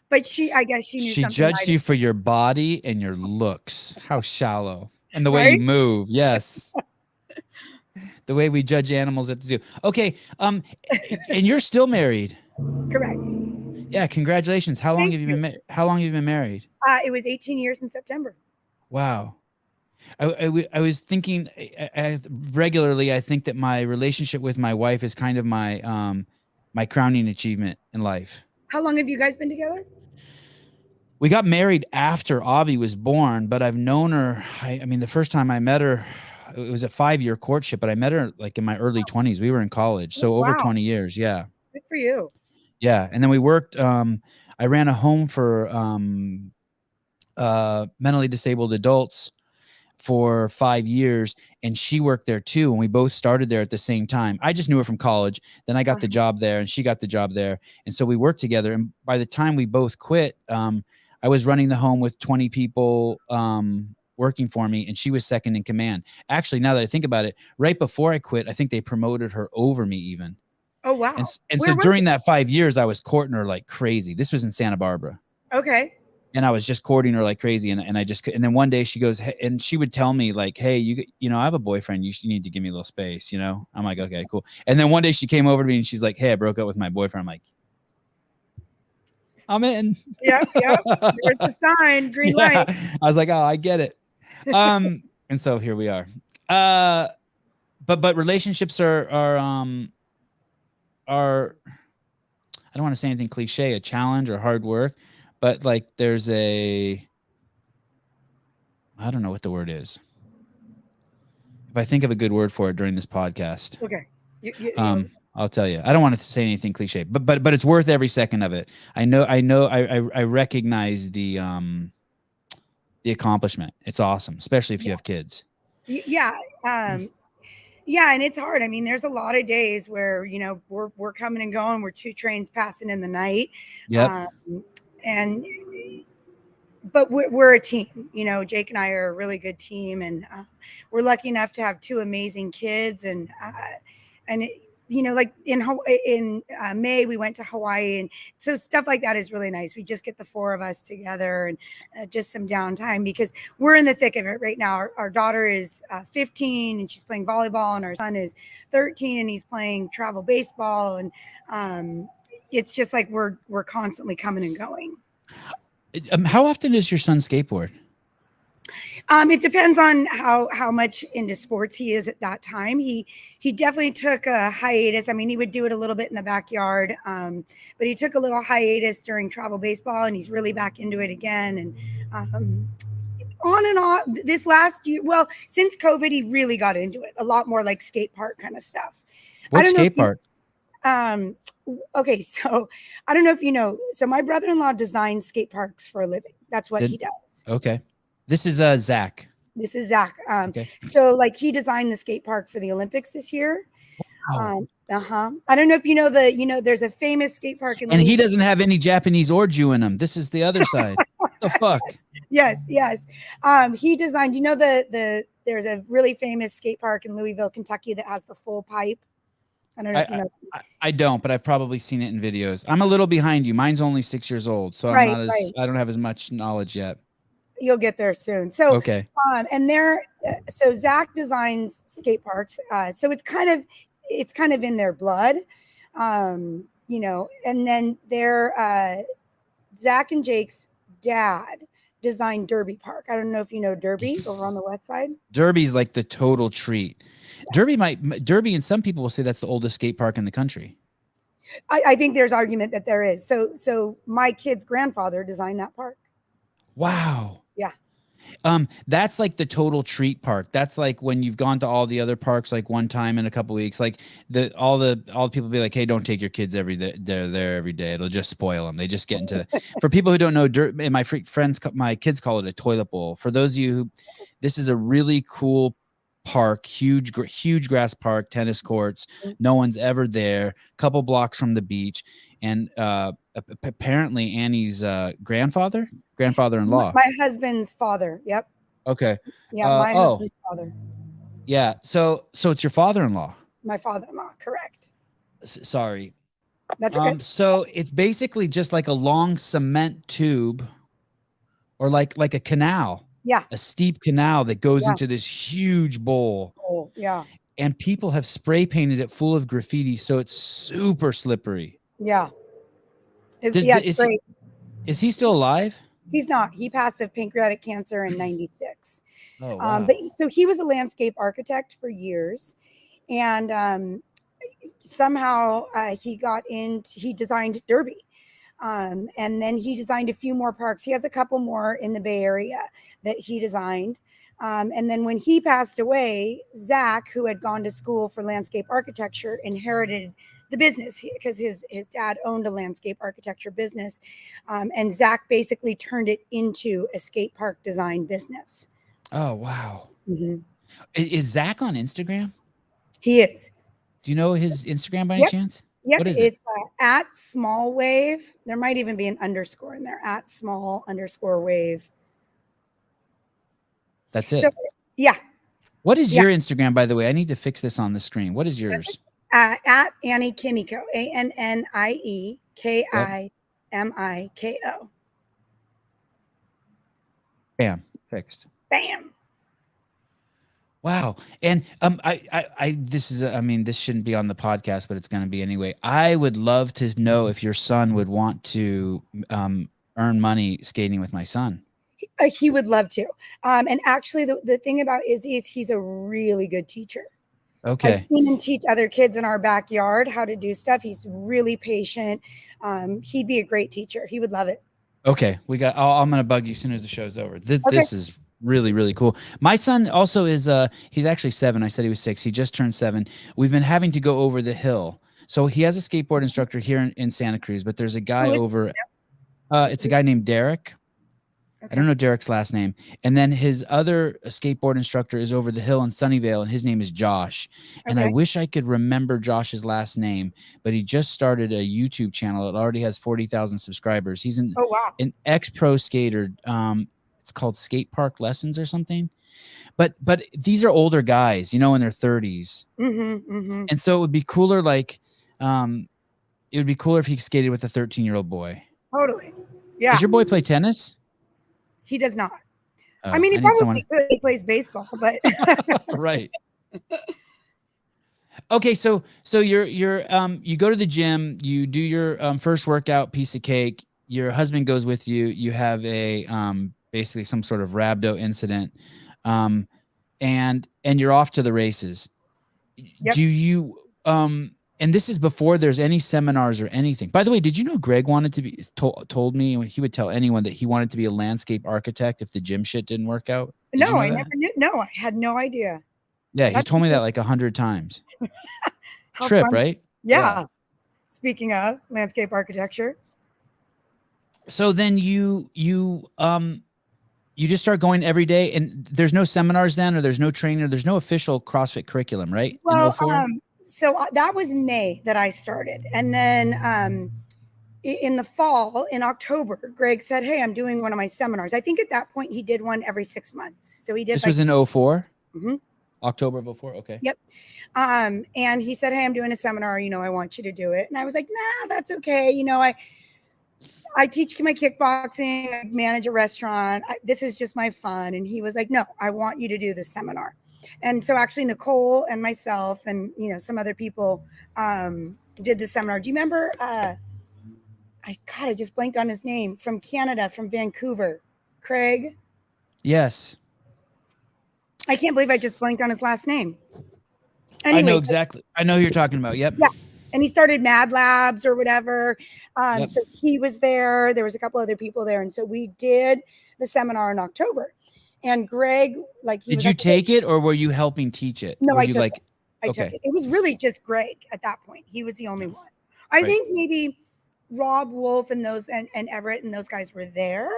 But I guess she knew She something I judged you didn't, for your body and your looks. How shallow. And the way you right? move. Yes. The way we judge animals at the zoo. Okay. And you're still married. Correct. Yeah, congratulations. How long Thank have you you. been married? It was 18 years in September. Wow. I was thinking regularly. I think that my relationship with my wife is kind of my my crowning achievement in life. How long have you guys been together? We got married after Avi was born, but I've known her. I mean, the first time I met her, it was a 5-year courtship, but I met her like in my early 20s. We were in college, Oh, so over wow. 20 years. Yeah, Good for you. yeah. And then we worked. I ran a home for mentally disabled adults for 5 years, and she worked there too, and we both started there at the same time. I just knew her from college, then I got the job there and she got the job there, and so we worked together. And by the time we both quit, I was running the home with 20 people working for me, and she was second in command. Actually, now that I think about it, right before I quit, I think they promoted her over me even. Oh, wow. And Where so was during it? that 5 years, I was courting her like crazy. This was in Santa Barbara. Okay. And I was just courting her like crazy. And I just, and then one day she goes, hey, and she would tell me like, "Hey, you know, I have a boyfriend. You need to give me a little space, you know?" I'm like, "Okay, cool." And then one day she came over to me and she's like, "Hey, I broke up with my boyfriend." I'm like, "I'm in." Yep. There's the sign, green light. I was like, "Oh, I get it." And so here we are. But relationships are I don't want to say anything cliche, a challenge or hard work, but like there's I don't know what the word is. If I think of a good word for it during this podcast, Okay. I'll tell you. I don't want to say anything cliche, but it's worth every second of it. I recognize the accomplishment. It's awesome, especially if you have kids. Yeah. Yeah, and it's hard. I mean, there's a lot of days where we're coming and going. We're 2 trains passing in the night. Yep. But we're a team. Jake and I are a really good team, and we're lucky enough to have 2 amazing kids. And like in May we went to Hawaii, and so stuff like that is really nice. We just get the 4 of us together and just some downtime because we're in the thick of it right now. Our daughter is 15 and she's playing volleyball, and our son is 13 and he's playing travel baseball, and it's just like we're constantly coming and going. How often does your son skateboard? It depends on how much into sports he is at that time. He definitely took a hiatus. I mean, he would do it a little bit in the backyard, but he took a little hiatus during travel baseball, and he's really back into it again. And on and off this last year. Well, since COVID, he really got into it a lot more, like skate park kind of stuff. What skate park? Okay, so I don't know if you know. So my brother-in-law designs skate parks for a living. That's what he does. Okay. This is Zach. This is Zach. Okay. So like he designed the skate park for the Olympics this year. Wow. I don't know if you know there's a famous skate park in and he doesn't have any Japanese or Jew in him. This is the other side. What the fuck? Yes. He designed, there's a really famous skate park in Louisville, Kentucky that has the full pipe. I don't know if you know. I don't, but I've probably seen it in videos. I'm a little behind you. Mine's only 6 years old, so I don't have as much knowledge yet. You'll get there soon. So okay. So Zach designs skate parks. So it's kind of in their blood, and then Zach and Jake's dad designed Derby Park. I don't know if you know Derby over on the west side. Derby's like the total treat. Derby and some people will say that's the oldest skate park in the country. I think there's argument that there is. So my kid's grandfather designed that park. Wow. Yeah. That's like the total treat park. That's like when you've gone to all the other parks like one time in a couple weeks. Like all the people be like, hey, don't take your kids every day. They're there every day. It'll just spoil them. They just get into. For people who don't know, and my friends, my kids call it a toilet bowl. For those of you who, this is a really cool park, huge grass park, tennis courts. No one's ever there. Couple blocks from the beach, and apparently Annie's grandfather-in-law. My husband's father. Yep. Okay. Yeah, my husband's father. Yeah. So it's your father-in-law. My father-in-law, correct. Sorry. That's okay. So it's basically just like a long cement tube, or like a canal. Yeah. A steep canal that goes into this huge bowl. Oh, yeah. And people have spray painted it full of graffiti, so it's super slippery. Yeah. Is he still alive? He's not. He passed of pancreatic cancer in 96. Oh, wow. But so he was a landscape architect for years, and somehow he designed Derby. And then he designed a few more parks. He has a couple more in the Bay Area that he designed. And then when he passed away, Zach, who had gone to school for landscape architecture, inherited the business because his dad owned a landscape architecture business. And Zach basically turned it into a skate park design business. Oh, wow. Mm-hmm. Is Zach on Instagram? He is. Do you know his Instagram by any chance? Yep, what is it's at small wave. There might even be an underscore in there, at small_wave. That's it. So, yeah. What is your Instagram, by the way? I need to fix this on the screen. What is yours? At Annie Kimiko, ANNIEKIMIKO. Bam, fixed. Bam. Wow. And this shouldn't be on the podcast, but it's going to be anyway. I would love to know if your son would want to earn money skating with my son. He would love to. And actually, the thing about Izzy is he's a really good teacher. Okay. I've seen him teach other kids in our backyard how to do stuff. He's really patient. He'd be a great teacher. He would love it. Okay. I'm going to bug you as soon as the show's over. This is really, really cool. My son also is, he's actually 7. I said he was 6. He just turned 7. We've been having to go over the hill. So he has a skateboard instructor here in Santa Cruz, but there's a guy over, it's a guy named Derek. Okay. I don't know Derek's last name. And then his other skateboard instructor is over the hill in Sunnyvale, and his name is Josh. Okay. And I wish I could remember Josh's last name, but he just started a YouTube channel. It already has 40,000 subscribers. He's an ex-pro skater. It's called Skate Park Lessons or something. But these are older guys, in their 30s. Mm-hmm, mm-hmm. And so it would be cooler, it would be cooler if he skated with a 13-year-old boy. Totally. Yeah. Does your boy play tennis? He does not. I mean, he probably could. He plays baseball, but right. Okay, so you're you go to the gym, you do your first workout, piece of cake. Your husband goes with you. You have a basically some sort of rhabdo incident, and you're off to the races. Yep. Do you and this is before there's any seminars or anything. By the way, did you know Greg wanted to be told me he would tell anyone that he wanted to be a landscape architect if the gym shit didn't work out? No, I never knew. No, I had no idea. Yeah, he's told me that like 100 times. Trip, fun. Right? Yeah. Speaking of landscape architecture. So then you just start going every day, and there's no seminars then, or there's no training, or there's no official CrossFit curriculum, right? Well, so that was May that I started. And then in the fall, in October, Greg said, hey, I'm doing one of my seminars. I think at that point he did one every 6 months. So he did. This was in 2004? Mm-hmm. October of 2004? Okay. Yep. And he said, hey, I'm doing a seminar. I want you to do it. And I was like, nah, that's okay. I teach my kickboxing, I manage a restaurant. This is just my fun. And he was like, no, I want you to do this seminar. And so actually Nicole and myself and, some other people did the seminar. Do you remember, I just blanked on his name, from Canada, from Vancouver, Craig. Yes. I can't believe I just blanked on his last name. Anyways, I know exactly. I know who you're talking about. Yep. Yeah. And he started Mad Labs or whatever. So he was there. There was a couple other people there. And so we did the seminar in October. And Greg, did you take it, or were you helping teach it? No, I took it. I took it. It was really just Greg at that point. He was the only one. I think maybe Rob Wolf and Everett and those guys were there.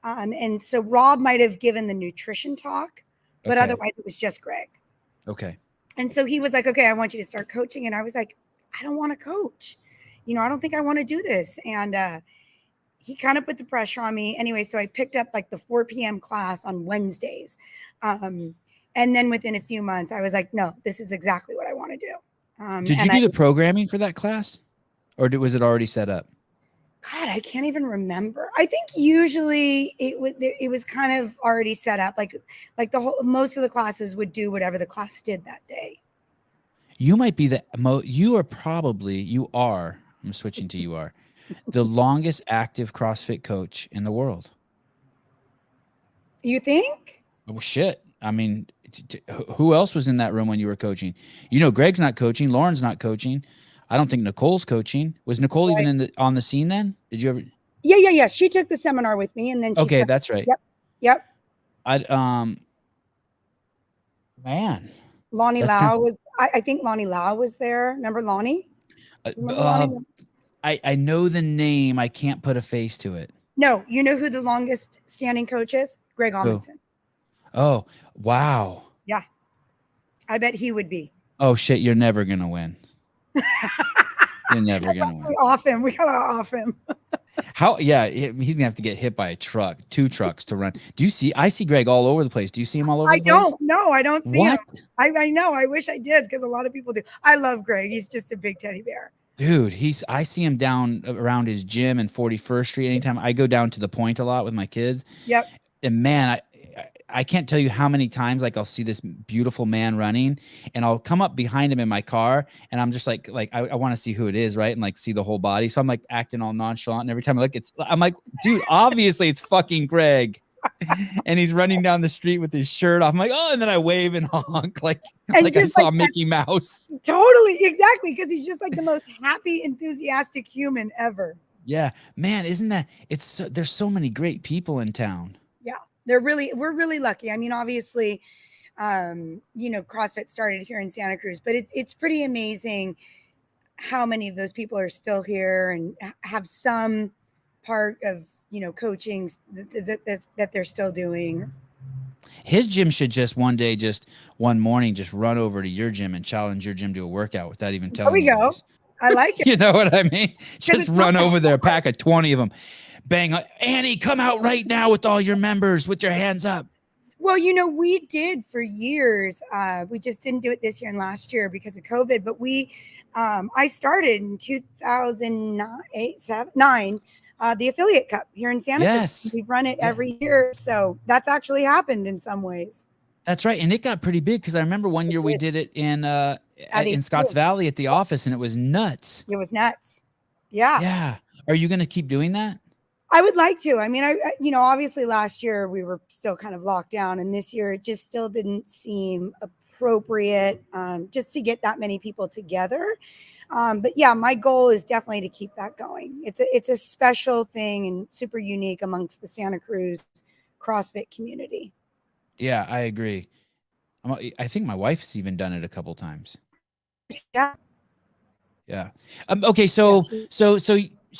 And so Rob might have given the nutrition talk, but otherwise it was just Greg. Okay. And so he was like, okay, I want you to start coaching. And I was like, I don't want to coach. I don't think I want to do this. And he kind of put the pressure on me. Anyway, so I picked up the 4 p.m. class on Wednesdays. And then within a few months, I was like, no, this is exactly what I want to do. Did you do the programming for that class, or was it already set up? God, I can't even remember. I think usually it was kind of already set up. Like most of the classes would do whatever the class did that day. You might be I'm switching to you are the longest active CrossFit coach in the world. You think? Oh, shit. I mean, who else was in that room when you were coaching? Greg's not coaching. Lauren's not coaching. I don't think Nicole's coaching. Was Nicole even on the scene then? Did you ever? Yeah. She took the seminar with me, and then that's right. Yep. Man. Lonnie Lau was. I think Lonnie Lau was there. Remember Lonnie? I know the name. I can't put a face to it. No, you know who the longest standing coach is? Greg Amundsen. Oh, wow. Yeah. I bet he would be. Oh, shit. You're never going to win. You're never going to win. We got to off him. How? Yeah. He's going to have to get hit by a truck, 2 trucks to run. I see Greg all over the place. Do you see him all over the place? I don't. No, I don't see him. I know. I wish I did, because a lot of people do. I love Greg. He's just a big teddy bear. Dude, I see him down around his gym in 41st Street. Anytime I go down to the Point a lot with my kids. Yep. And man, I can't tell you how many times I'll see this beautiful man running, and I'll come up behind him in my car, and I'm just like I want to see who it is, right? And see the whole body. So I'm acting all nonchalant, and every time I'm like, dude, obviously it's fucking Greg. And he's running down the street with his shirt off. I'm like, oh, and then I wave and honk like I saw Mickey Mouse. Totally, exactly, because he's just the most happy, enthusiastic human ever. Yeah, man, isn't that there's so many great people in town. Yeah, we're really lucky. I mean, obviously, CrossFit started here in Santa Cruz, but it's pretty amazing how many of those people are still here and have some part of coaching that they're still doing. His gym should just one morning run over to your gym and challenge your gym to a workout without even telling you. There we go. I like it. You know what I mean? Just run over there, pack of 20 of them. Bang. Annie, come out right now with all your members with your hands up. Well, we did for years. We just didn't do it this year and last year because of COVID, but I started in 2009, the Affiliate Cup here in Santa Cruz. We've run it every year. So that's actually happened in some ways. That's right. And it got pretty big, because I remember one year we did it in Scotts Valley at the office, and it was nuts. It was nuts. Yeah. Yeah. Are you going to keep doing that? I would like to. I mean, obviously last year we were still kind of locked down, and this year it just still didn't seem appropriate just to get that many people together. But yeah, my goal is definitely to keep that going. It's a special thing and super unique amongst the Santa Cruz CrossFit community. Yeah, I agree. I think my wife's even done it a couple times. Yeah. Yeah. Okay. So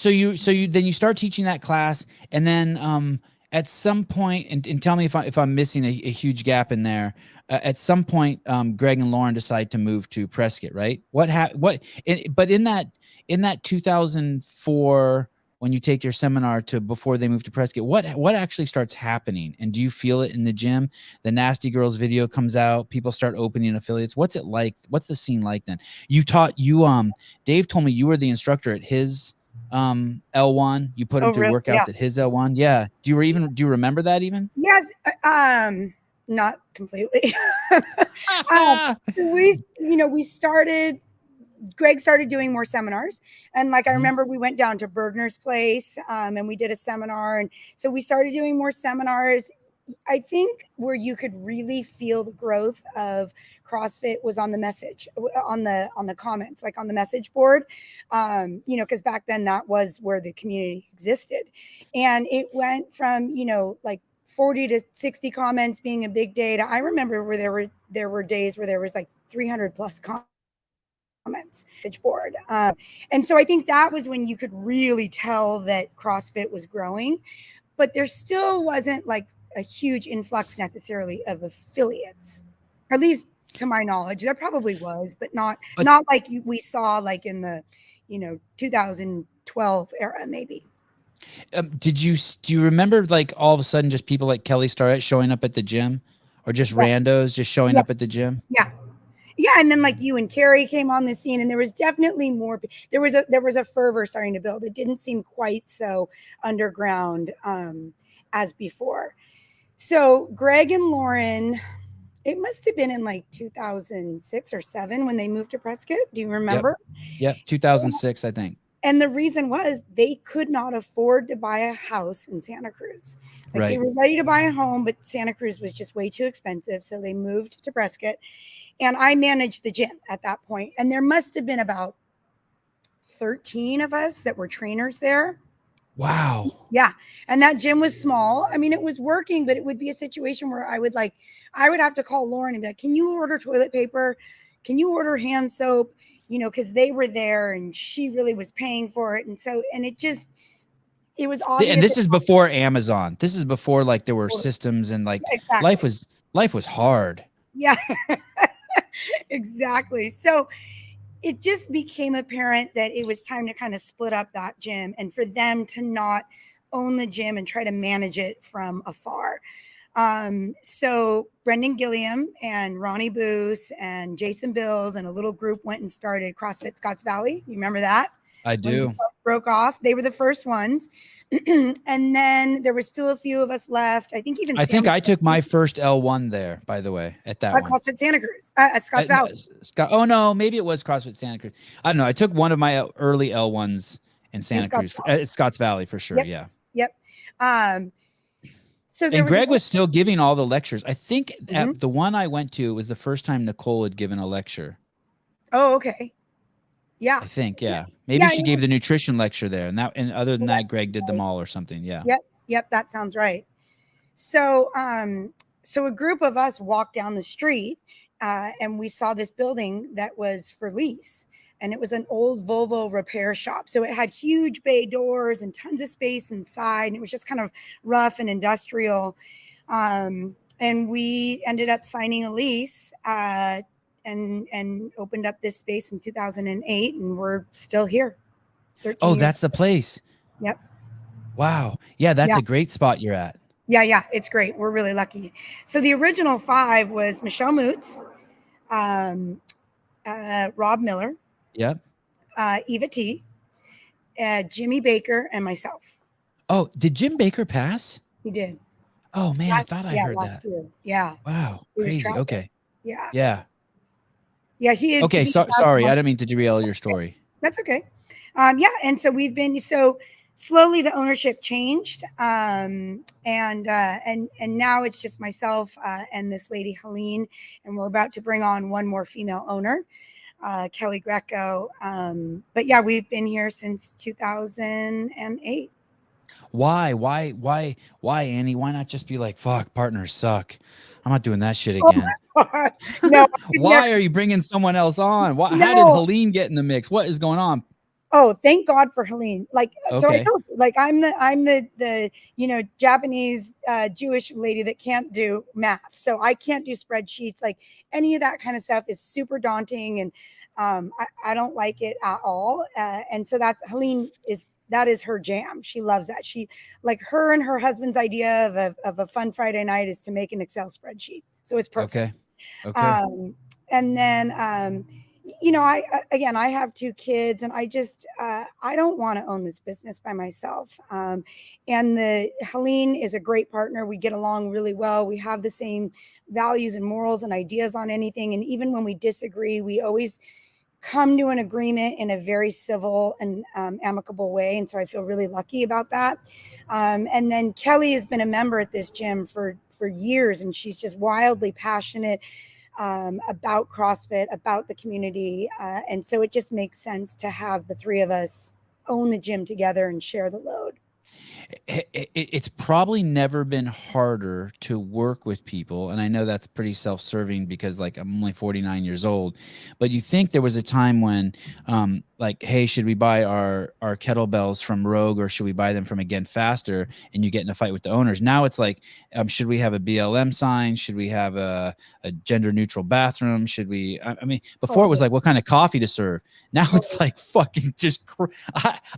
you start teaching that class, and then at some point, and tell me if I'm missing a huge gap in there. At some point, Greg and Lauren decide to move to Prescott, right? But in that 2004, when you take your seminar to before they move to Prescott, what actually starts happening? And do you feel it in the gym? The Nasty Girls video comes out, people start opening affiliates. What's it like? What's the scene like then? Dave told me you were the instructor at his L1. You put him through workouts at his L1. Yeah. Do you remember that even? Yes. Not completely. We started Greg started doing more seminars. And like, I Mhm. remember we went down to Bergner's place and we did a seminar. And so we started doing more seminars. I think where you could really feel the growth of CrossFit was on the message, on the comments, like on the message board, because back then that was where the community existed. And it went from, like 40 to 60 comments being a big day to, I remember where there were days where there was like 300 plus comments board. And so I think that was when you could really tell that CrossFit was growing, but there still wasn't like a huge influx necessarily of affiliates, at least to my knowledge. There probably was, but not But like we saw like in the 2012 era maybe. do you remember like all of a sudden just people like Kelly Starrett showing up at the gym, or just Yes. randos just showing Yeah. up at the gym? Yeah, and then like you and Carrie came on the scene, and there was definitely more. There was a fervor starting to build. It didn't seem quite so underground as before. So Greg and Lauren, it must have been in like 2006 or 7 when they moved to Prescott. Do you remember? Yep, 2006, I think. And the reason was they could not afford to buy a house in Santa Cruz. Like they Right. were ready to buy a home, but Santa Cruz was just way too expensive. So they moved to Prescott. And I managed the gym at that point. And there must have been about 13 of us that were trainers there. Wow. Yeah. And that gym was small. I mean, it was working, but it would be a situation where I would have to call Lauren and be like, can you order toilet paper? Can you order hand soap? Because they were there and she really was paying for it. And so, and it was obvious. And this is before Amazon. This is before like there were systems, and like Exactly. life was hard. Yeah, exactly. So it just became apparent that it was time to kind of split up that gym and for them to not own the gym and try to manage it from afar. So Brendan Gilliam and Ronnie Boos and Jason Bills and a little group went and started CrossFit Scotts Valley. You remember that? I do. When broke off, they were the first ones. And then there were still a few of us left. I think I took my first L1 there, by the way, at that one. CrossFit Santa Cruz, Scotts Valley. Oh no, maybe it was CrossFit Santa Cruz. I don't know. I took one of my early L1s in Santa Cruz, at Scotts Valley for sure. Yep. Yeah. Yep. So there and Greg was still giving all the lectures. I think at the one I went to, it was the first time Nicole had given a lecture. Oh, okay. Yeah. I think, yeah. Maybe she gave the nutrition lecture there. And other than that, Greg did them all or something. Yeah. Yep. That sounds right. So, so a group of us walked down the street and we saw this building that was for lease. And it was an old Volvo repair shop. So it had huge bay doors and tons of space inside. And it was just kind of rough and industrial. And we ended up signing a lease and opened up this space in 2008. And we're still here. Oh, that's the place. Yep. Wow. Yeah, that's a great spot you're at. Yeah, it's great. We're really lucky. So the original 5 was Michelle Moots, Rob Miller, yep, Eva T, Jimmy Baker, and myself. Oh, did Jim Baker pass? He did. Oh man, I thought I heard last that. Year. Yeah. Wow, crazy. Okay. Yeah. Yeah, he had. Okay, sorry, I didn't mean to derail your story. That's okay. Yeah, and so we've been slowly the ownership changed, and now it's just myself and this lady Helene, and we're about to bring on one more female owner, Kelly Greco. But yeah, we've been here since 2008. Why, Annie? Why not just be like, fuck, partners suck. I'm not doing that shit again. Oh, no. Why are you bringing someone else on? How did Helene get in the mix? What is going on? Oh, thank God for Helene. Like, okay. So I told you, like, I'm the Japanese Jewish lady that can't do math. So I can't do spreadsheets. Like any of that kind of stuff is super daunting. And I don't like it at all. And so Helene that is her jam. She loves that. She like her and her husband's idea of a fun Friday night is to make an Excel spreadsheet. So it's perfect. Okay. And then, I have 2 kids and I just, I don't want to own this business by myself. And Helene is a great partner. We get along really well. We have the same values and morals and ideas on anything. And even when we disagree, we always come to an agreement in a very civil and amicable way. And so I feel really lucky about that. And then Kelly has been a member at this gym for years, and she's just wildly passionate about CrossFit, about the community. And so it just makes sense to have the three of us own the gym together and share the load. It's probably never been harder to work with people, and I know that's pretty self-serving because like I'm only 49 years old, but you think there was a time when like, hey, should we buy our kettlebells from Rogue or should we buy them from Again Faster, and you get in a fight with the owners. Now it's like, should we have a BLM sign, should we have a gender neutral bathroom, should we I mean, before it was like what kind of coffee to serve. Now it's like fucking just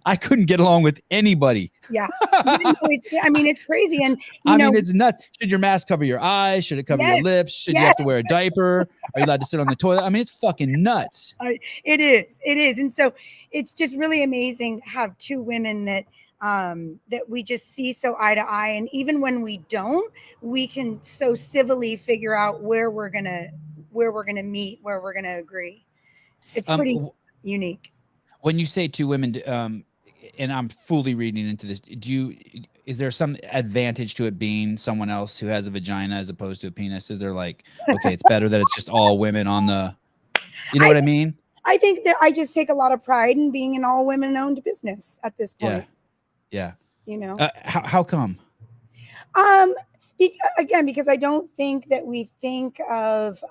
I couldn't get along with anybody. Yeah. I mean, it's crazy. And I mean, it's nuts. Should your mask cover your eyes? Should it cover your lips? Should you have to wear a diaper? Are you allowed to sit on the toilet? I mean, it's fucking nuts. It is. And so it's just really amazing to have two women that we just see so eye to eye. And even when we don't, we can so civilly figure out where we're going to meet, where we're going to agree. It's pretty unique. When you say two women, and I'm fully reading into this, is there some advantage to it being someone else who has a vagina as opposed to a penis? Is there like, okay, it's better that it's just all women on the, you know what I mean? I think that I just take a lot of pride in being an all women owned business at this point. Yeah. You know, how come? Again, because I don't think that we think of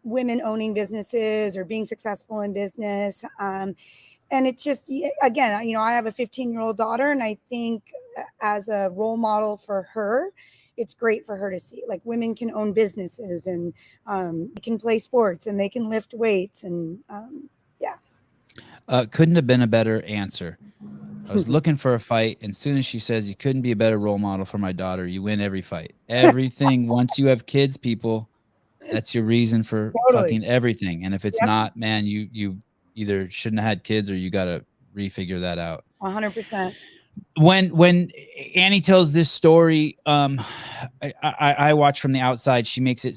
women owning businesses or being successful in business. And it's just, again, you know, I have a 15-year-old daughter, and I think as a role model for her, it's great for her to see like women can own businesses and they can play sports and they can lift weights. And couldn't have been a better answer. I was looking for a fight, and as soon as she says you couldn't be a better role model for my daughter, you win every fight. Everything. Once you have kids, people, that's your reason for fucking everything. And if it's not, man, you either shouldn't have had kids or you got to refigure that out. 100%. When Annie tells this story, I watch from the outside. She makes it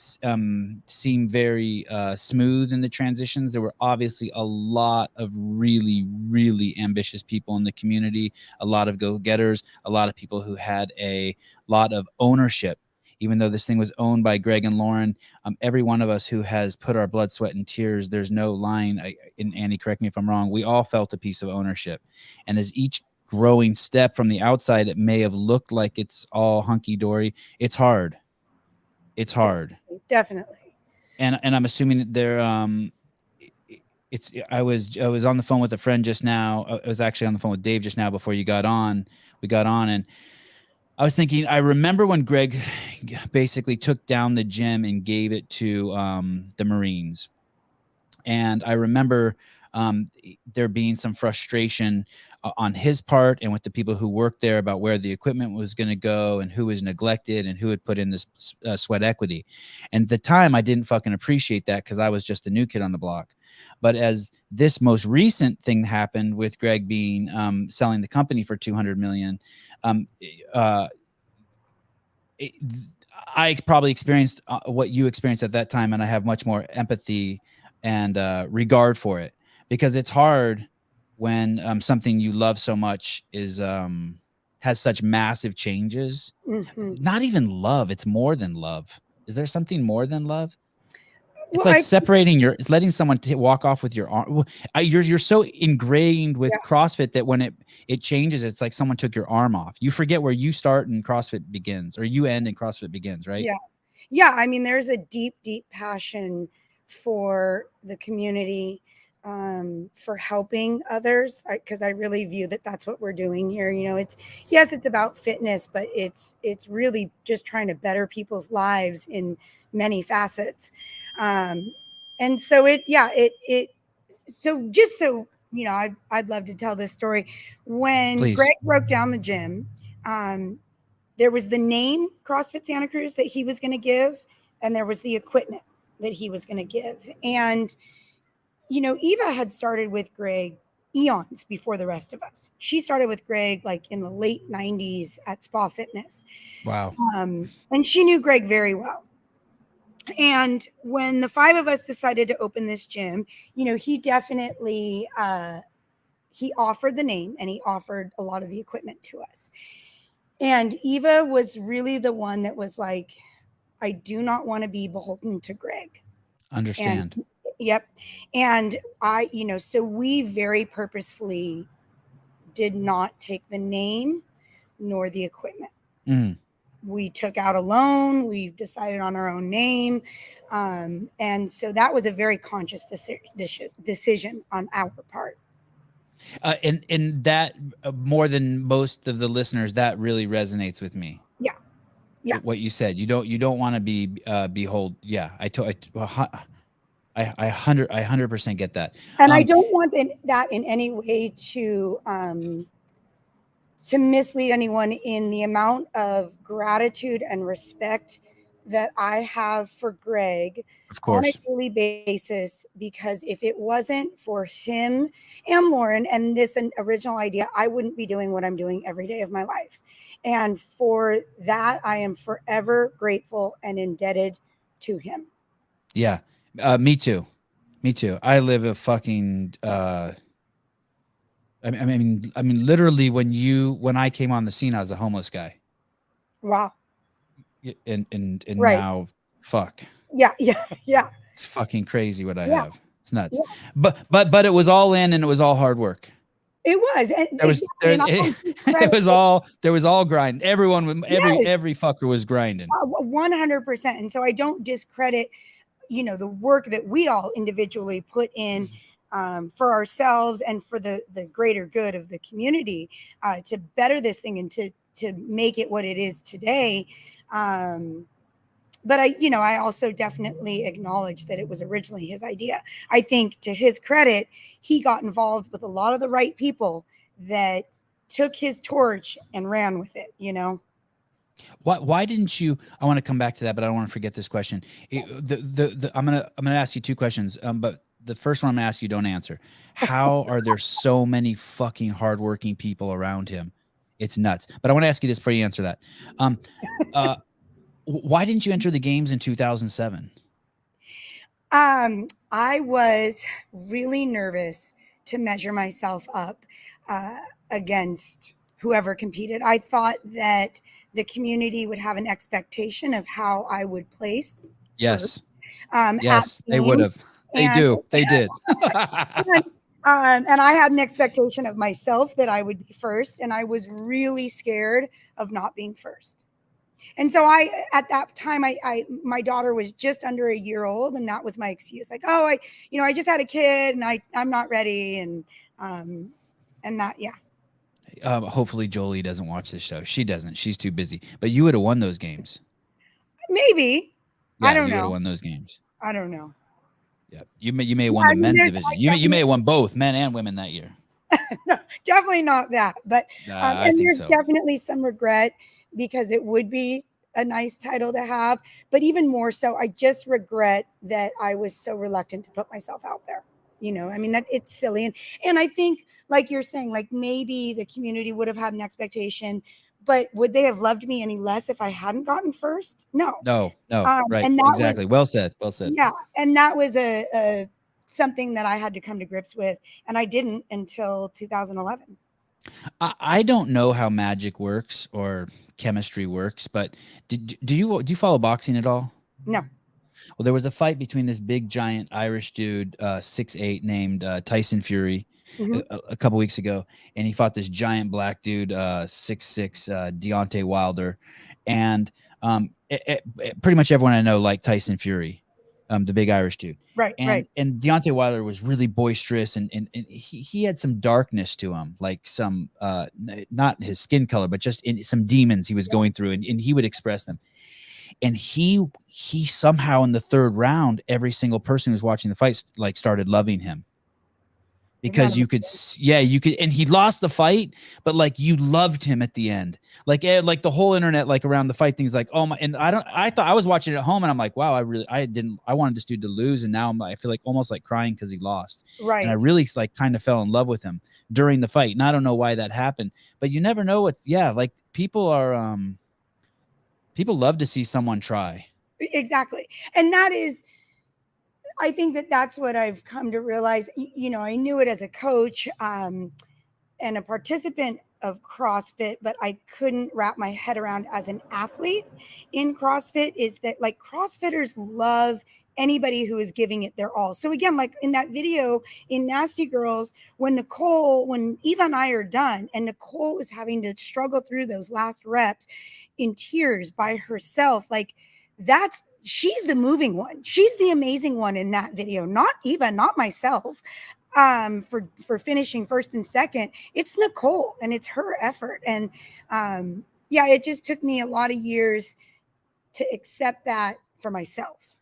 seem very smooth in the transitions. There were obviously a lot of really, really ambitious people in the community, a lot of go-getters, a lot of people who had a lot of ownership. Even though this thing was owned by Greg and Lauren, every one of us who has put our blood, sweat, and tears, there's no line, and Annie, correct me if I'm wrong, we all felt a piece of ownership. And as each growing step from the outside, it may have looked like it's all hunky-dory. It's hard. It's hard. Definitely. And I'm assuming that there, I was on the phone with a friend just now. I was actually on the phone with Dave just now before you got on. We got on, and I was thinking, I remember when Greg basically took down the gym and gave it to the Marines. And I remember there being some frustration on his part and with the people who worked there about where the equipment was going to go and who was neglected and who had put in this sweat equity. And at the time, I didn't fucking appreciate that because I was just a new kid on the block. But as this most recent thing happened with Greg being selling the company for $200 million, I probably experienced what you experienced at that time, and I have much more empathy and regard for it, because it's hard when something you love so much is has such massive changes. Mm-hmm. Not even love; it's more than love. Is there something more than love? It's well, like separating it's letting someone walk off with your arm. You're so ingrained with CrossFit that when it changes, it's like someone took your arm off. You forget where you start and CrossFit begins, or you end and CrossFit begins, right? Yeah. I mean, there's a deep, deep passion for the community, for helping others, because I really view that that's what we're doing here. You know, it's about fitness, but it's really just trying to better people's lives in many facets. And so so just so, you know, I'd love to tell this story. When Please. Greg broke down the gym, there was the name CrossFit Santa Cruz that he was going to give, and there was the equipment that he was going to give. And, you know, Eva had started with Greg eons before the rest of us. She started with Greg like in the late 90s at Spa Fitness. Wow. And she knew Greg very well. And when the five of us decided to open this gym, he definitely he offered the name and he offered a lot of the equipment to us. And Eva was really the one that was like, I do not want to be beholden to Greg. Understand. And yep. And so we very purposefully did not take the name nor the equipment. Mm. We took out a loan. We decided on our own name. And so that was a very conscious decision on our part. And that more than most of the listeners, that really resonates with me. Yeah. What you said, you don't want to be behold. Yeah. I 100% get that. And I don't want that in any way to mislead anyone in the amount of gratitude and respect that I have for Greg of course, on a daily basis, because if it wasn't for him and Lauren and this original idea, I wouldn't be doing what I'm doing every day of my life. And for that, I am forever grateful and indebted to him. Yeah. Me too. I live a fucking, I mean, literally when I came on the scene, I was a homeless guy. Wow. And right. Now, fuck. Yeah. It's fucking crazy what I have. It's nuts. Yeah. But it was all in, and it was all hard work. It was. And there was all grind. Everyone, every fucker was grinding. 100%. And so I don't discredit, the work that we all individually put in for ourselves and for the greater good of the community, to better this thing and to make it what it is today. But I also definitely acknowledge that it was originally his idea. I think, to his credit, he got involved with a lot of the right people that took his torch and ran with it, Why didn't you? I want to come back to that, but I don't want to forget this question. I'm gonna ask you two questions. But the first one I'm gonna ask you, don't answer. How are there so many fucking hardworking people around him? It's nuts. But I want to ask you this before you answer that. Why didn't you enter the games in 2007? I was really nervous to measure myself up against whoever competed. I thought that the community would have an expectation of how I would place. Yes. Yes, they would have. They did. And I had an expectation of myself that I would be first. And I was really scared of not being first. And so at that time, my daughter was just under a year old, and that was my excuse. Like, I just had a kid and I'm not ready. And that, yeah. Hopefully Jolie doesn't watch this show. She doesn't. She's too busy. But you would have won those games. Maybe. Yeah, I don't know. You would have won those games. I don't know. Yeah, you may have won the men's division. You may have won both men and women that year. No, definitely not that. But and there's definitely some regret, because it would be a nice title to have. But even more so, I just regret that I was so reluctant to put myself out there. That it's silly. And I think, like you're saying, like maybe the community would have had an expectation, but would they have loved me any less if I hadn't gotten first? No. Right. Exactly. Well said. Yeah. And that was a something that I had to come to grips with. And I didn't until 2011. I don't know how magic works or chemistry works, but do you follow boxing at all? No. Well, there was a fight between this big giant Irish dude, 6'8", named Tyson Fury, a couple weeks ago, and he fought this giant black dude, 6'6", Deontay Wilder, and pretty much everyone I know liked Tyson Fury, the big Irish dude. Right. And Deontay Wilder was really boisterous, and he had some darkness to him, like some not his skin color, but just some demons he was going through, and he would express them. And he somehow in the third round, every single person who was watching the fight started loving him, because you could, and he lost the fight, but like you loved him at the end, like the whole internet, like around the fight things, like, oh my, and I thought, I was watching it at home and I'm like, wow, I wanted this dude to lose, and now I feel like almost like crying because he lost. Right. And I really kind of fell in love with him during the fight, and I don't know why that happened, but you never know like people are people love to see someone try. Exactly. And that is, I think that that's what I've come to realize. You know, I knew it as a coach and a participant of CrossFit, but I couldn't wrap my head around as an athlete in CrossFit is that like CrossFitters love anybody who is giving it their all. So again, like in that video in Nasty Girls, when Eva and I are done and Nicole is having to struggle through those last reps in tears by herself, like she's the moving one. She's the amazing one in that video, not Eva, not myself. For finishing first and second, it's Nicole and it's her effort. And yeah, it just took me a lot of years to accept that for myself.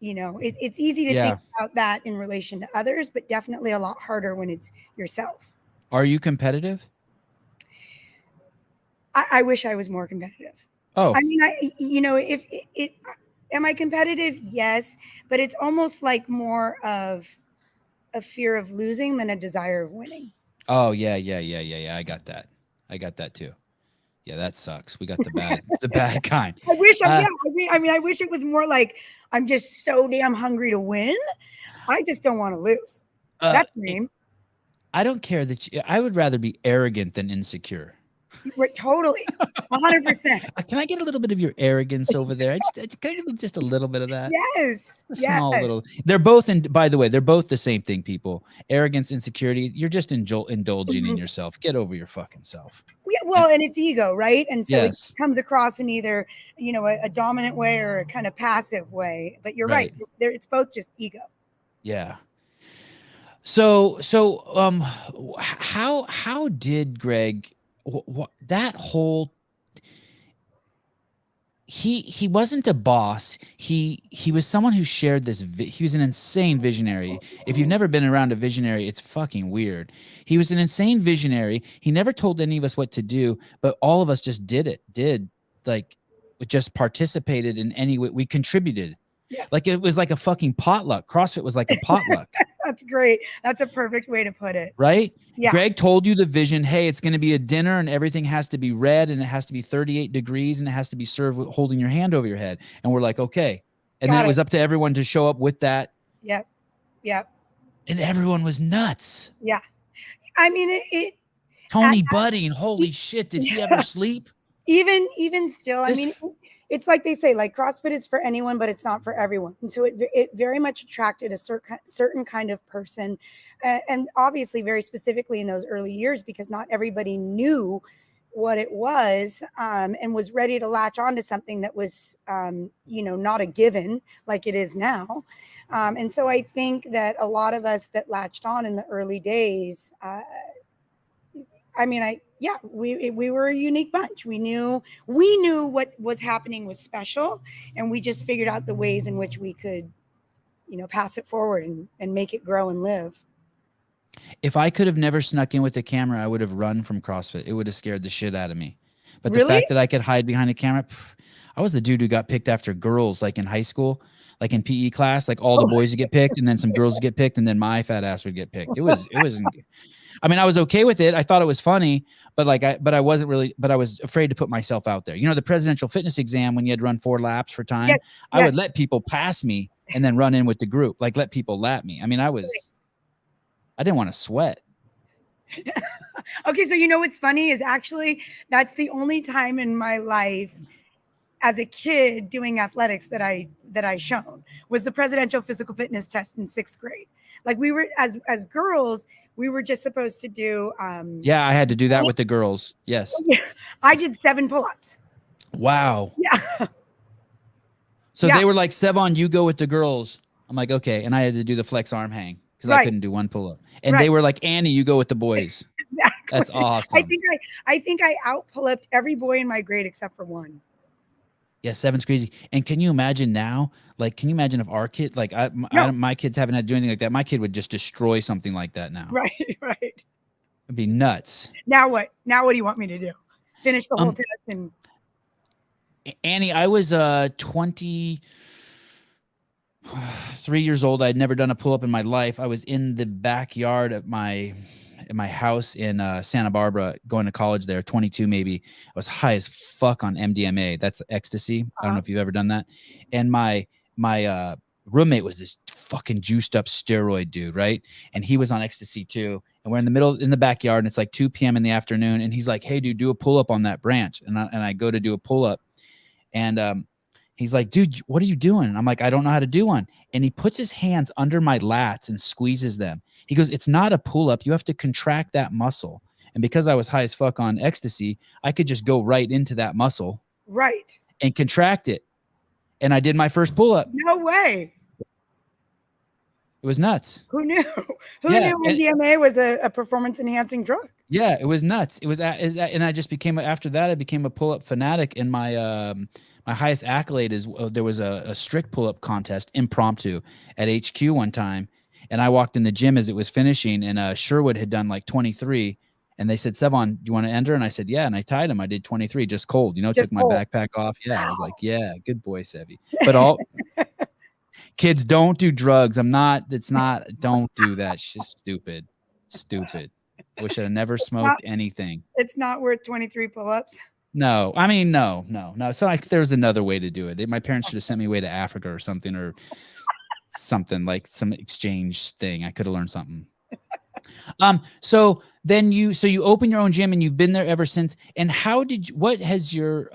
You know, it's easy to think about that in relation to others, but definitely a lot harder when it's yourself. Are you competitive? I wish I was more competitive. Oh, I mean, am I competitive? Yes, but it's almost like more of a fear of losing than a desire of winning. Oh, yeah. I got that too. Yeah, that sucks. We got the bad kind. I wish, I wish it was more like I'm just so damn hungry to win. I just don't want to lose. That's lame. I don't care I would rather be arrogant than insecure. Totally, 100%. Can I get a little bit of your arrogance over there? Can I get just a little bit of that? Yes, Small little. They're both by the way, they're both the same thing. People, arrogance, insecurity. You're just indulging in yourself. Get over your fucking self. Yeah, well, and it's ego, right? And so yes. It comes across in either a dominant way or a kind of passive way. But you're right. It's both just ego. Yeah. So how did Greg? That whole he wasn't a boss. He was someone who shared this. He was an insane visionary. If you've never been around a visionary, it's fucking weird. He was an insane visionary. He never told any of us what to do, but all of us just just participated in any way. We contributed. Yes. Like it was like a fucking potluck. CrossFit was like a potluck. That's great. That's a perfect way to put it. Right? Yeah. Greg told you the vision. Hey, it's going to be a dinner and everything has to be red and it has to be 38 degrees and it has to be served with holding your hand over your head. And we're like, okay. And then it was up to everyone to show up with that. Yep. And everyone was nuts. Yeah. I mean, Tony Budding, holy shit. Did he ever sleep? Even still, I mean, it's like they say, like CrossFit is for anyone, but it's not for everyone. And so it very much attracted a certain kind of person. And obviously very specifically in those early years, because not everybody knew what it was and was ready to latch onto something that was, not a given like it is now. And so I think that a lot of us that latched on in the early days, we were a unique bunch. We knew what was happening was special, and we just figured out the ways in which we could, pass it forward and make it grow and live. If I could have never snuck in with the camera, I would have run from CrossFit. It would have scared the shit out of me. But the fact that I could hide behind a camera, I was the dude who got picked after girls, like in high school, like in PE class, like all the boys would get picked and then some girls would get picked and then my fat ass would get picked. It wasn't. I mean, I was okay with it. I thought it was funny, but I was afraid to put myself out there. The presidential fitness exam, when you had to run 4 laps for time, I would let people pass me and then run in with the group, like let people lap me. I mean, I didn't want to sweat. Okay. So, what's funny is actually, that's the only time in my life as a kid doing athletics that I shone was the presidential physical fitness test in 6th grade. Like we were as girls, we were just supposed to do. Yeah, I had to do that with the girls. Yes. I did 7 pull-ups. Wow. Yeah. So they were like, Sevan, you go with the girls. I'm like, okay. And I had to do the flex arm hang because I couldn't do one pull-up. And they were like, Annie, you go with the boys. Exactly. That's awesome. I think I out pull-upped every boy in my grade except for one. Yeah, 7's crazy. And can you imagine now? Like, can you imagine if our kid, like my kids haven't had to do anything like that? My kid would just destroy something like that now. Right. It'd be nuts. Now what? Now what do you want me to do? Finish the whole test and. Annie, I was 23 years old. I'd never done a pull-up in my life. I was in the backyard at my house in Santa Barbara, going to college there, 22 maybe. I was high as fuck on MDMA. That's ecstasy. I don't know if you've ever done that. And my roommate was this fucking juiced up steroid dude, right? And he was on ecstasy too. And we're in the backyard, and it's like 2 p.m. in the afternoon. And he's like, "Hey, dude, do a pull up on that branch." And I go to do a pull up, and he's like, "Dude, what are you doing?" And I'm like, "I don't know how to do one." And he puts his hands under my lats and squeezes them. He goes, "It's not a pull up. You have to contract that muscle." And because I was high as fuck on ecstasy, I could just go right into that muscle, right, and contract it. And I did my first pull up. No way. It was nuts. Who knew? Who knew MDMA was a performance enhancing drug? Yeah, it was nuts. It was, and I just became, after that, I became a pull up fanatic. And my my highest accolade is there was a strict pull up contest, impromptu, at HQ one time, and I walked in the gym as it was finishing, and Sherwood had done like 23, and they said, "Sevan, do you want to enter?" And I said, "Yeah," and I tied him. I did 23, just cold, Just took cold. my backpack off. Yeah, I was like, "Yeah, good boy, Sevy." But all kids, don't do drugs. Don't do that. It's just stupid. Wish I'd never smoked anything. It's not worth 23 pull-ups. No, I mean, no. So like, there's another way to do it. My parents should have sent me away to Africa or something, something like some exchange thing. I could have learned something. So then you open your own gym, and you've been there ever since. And what has your,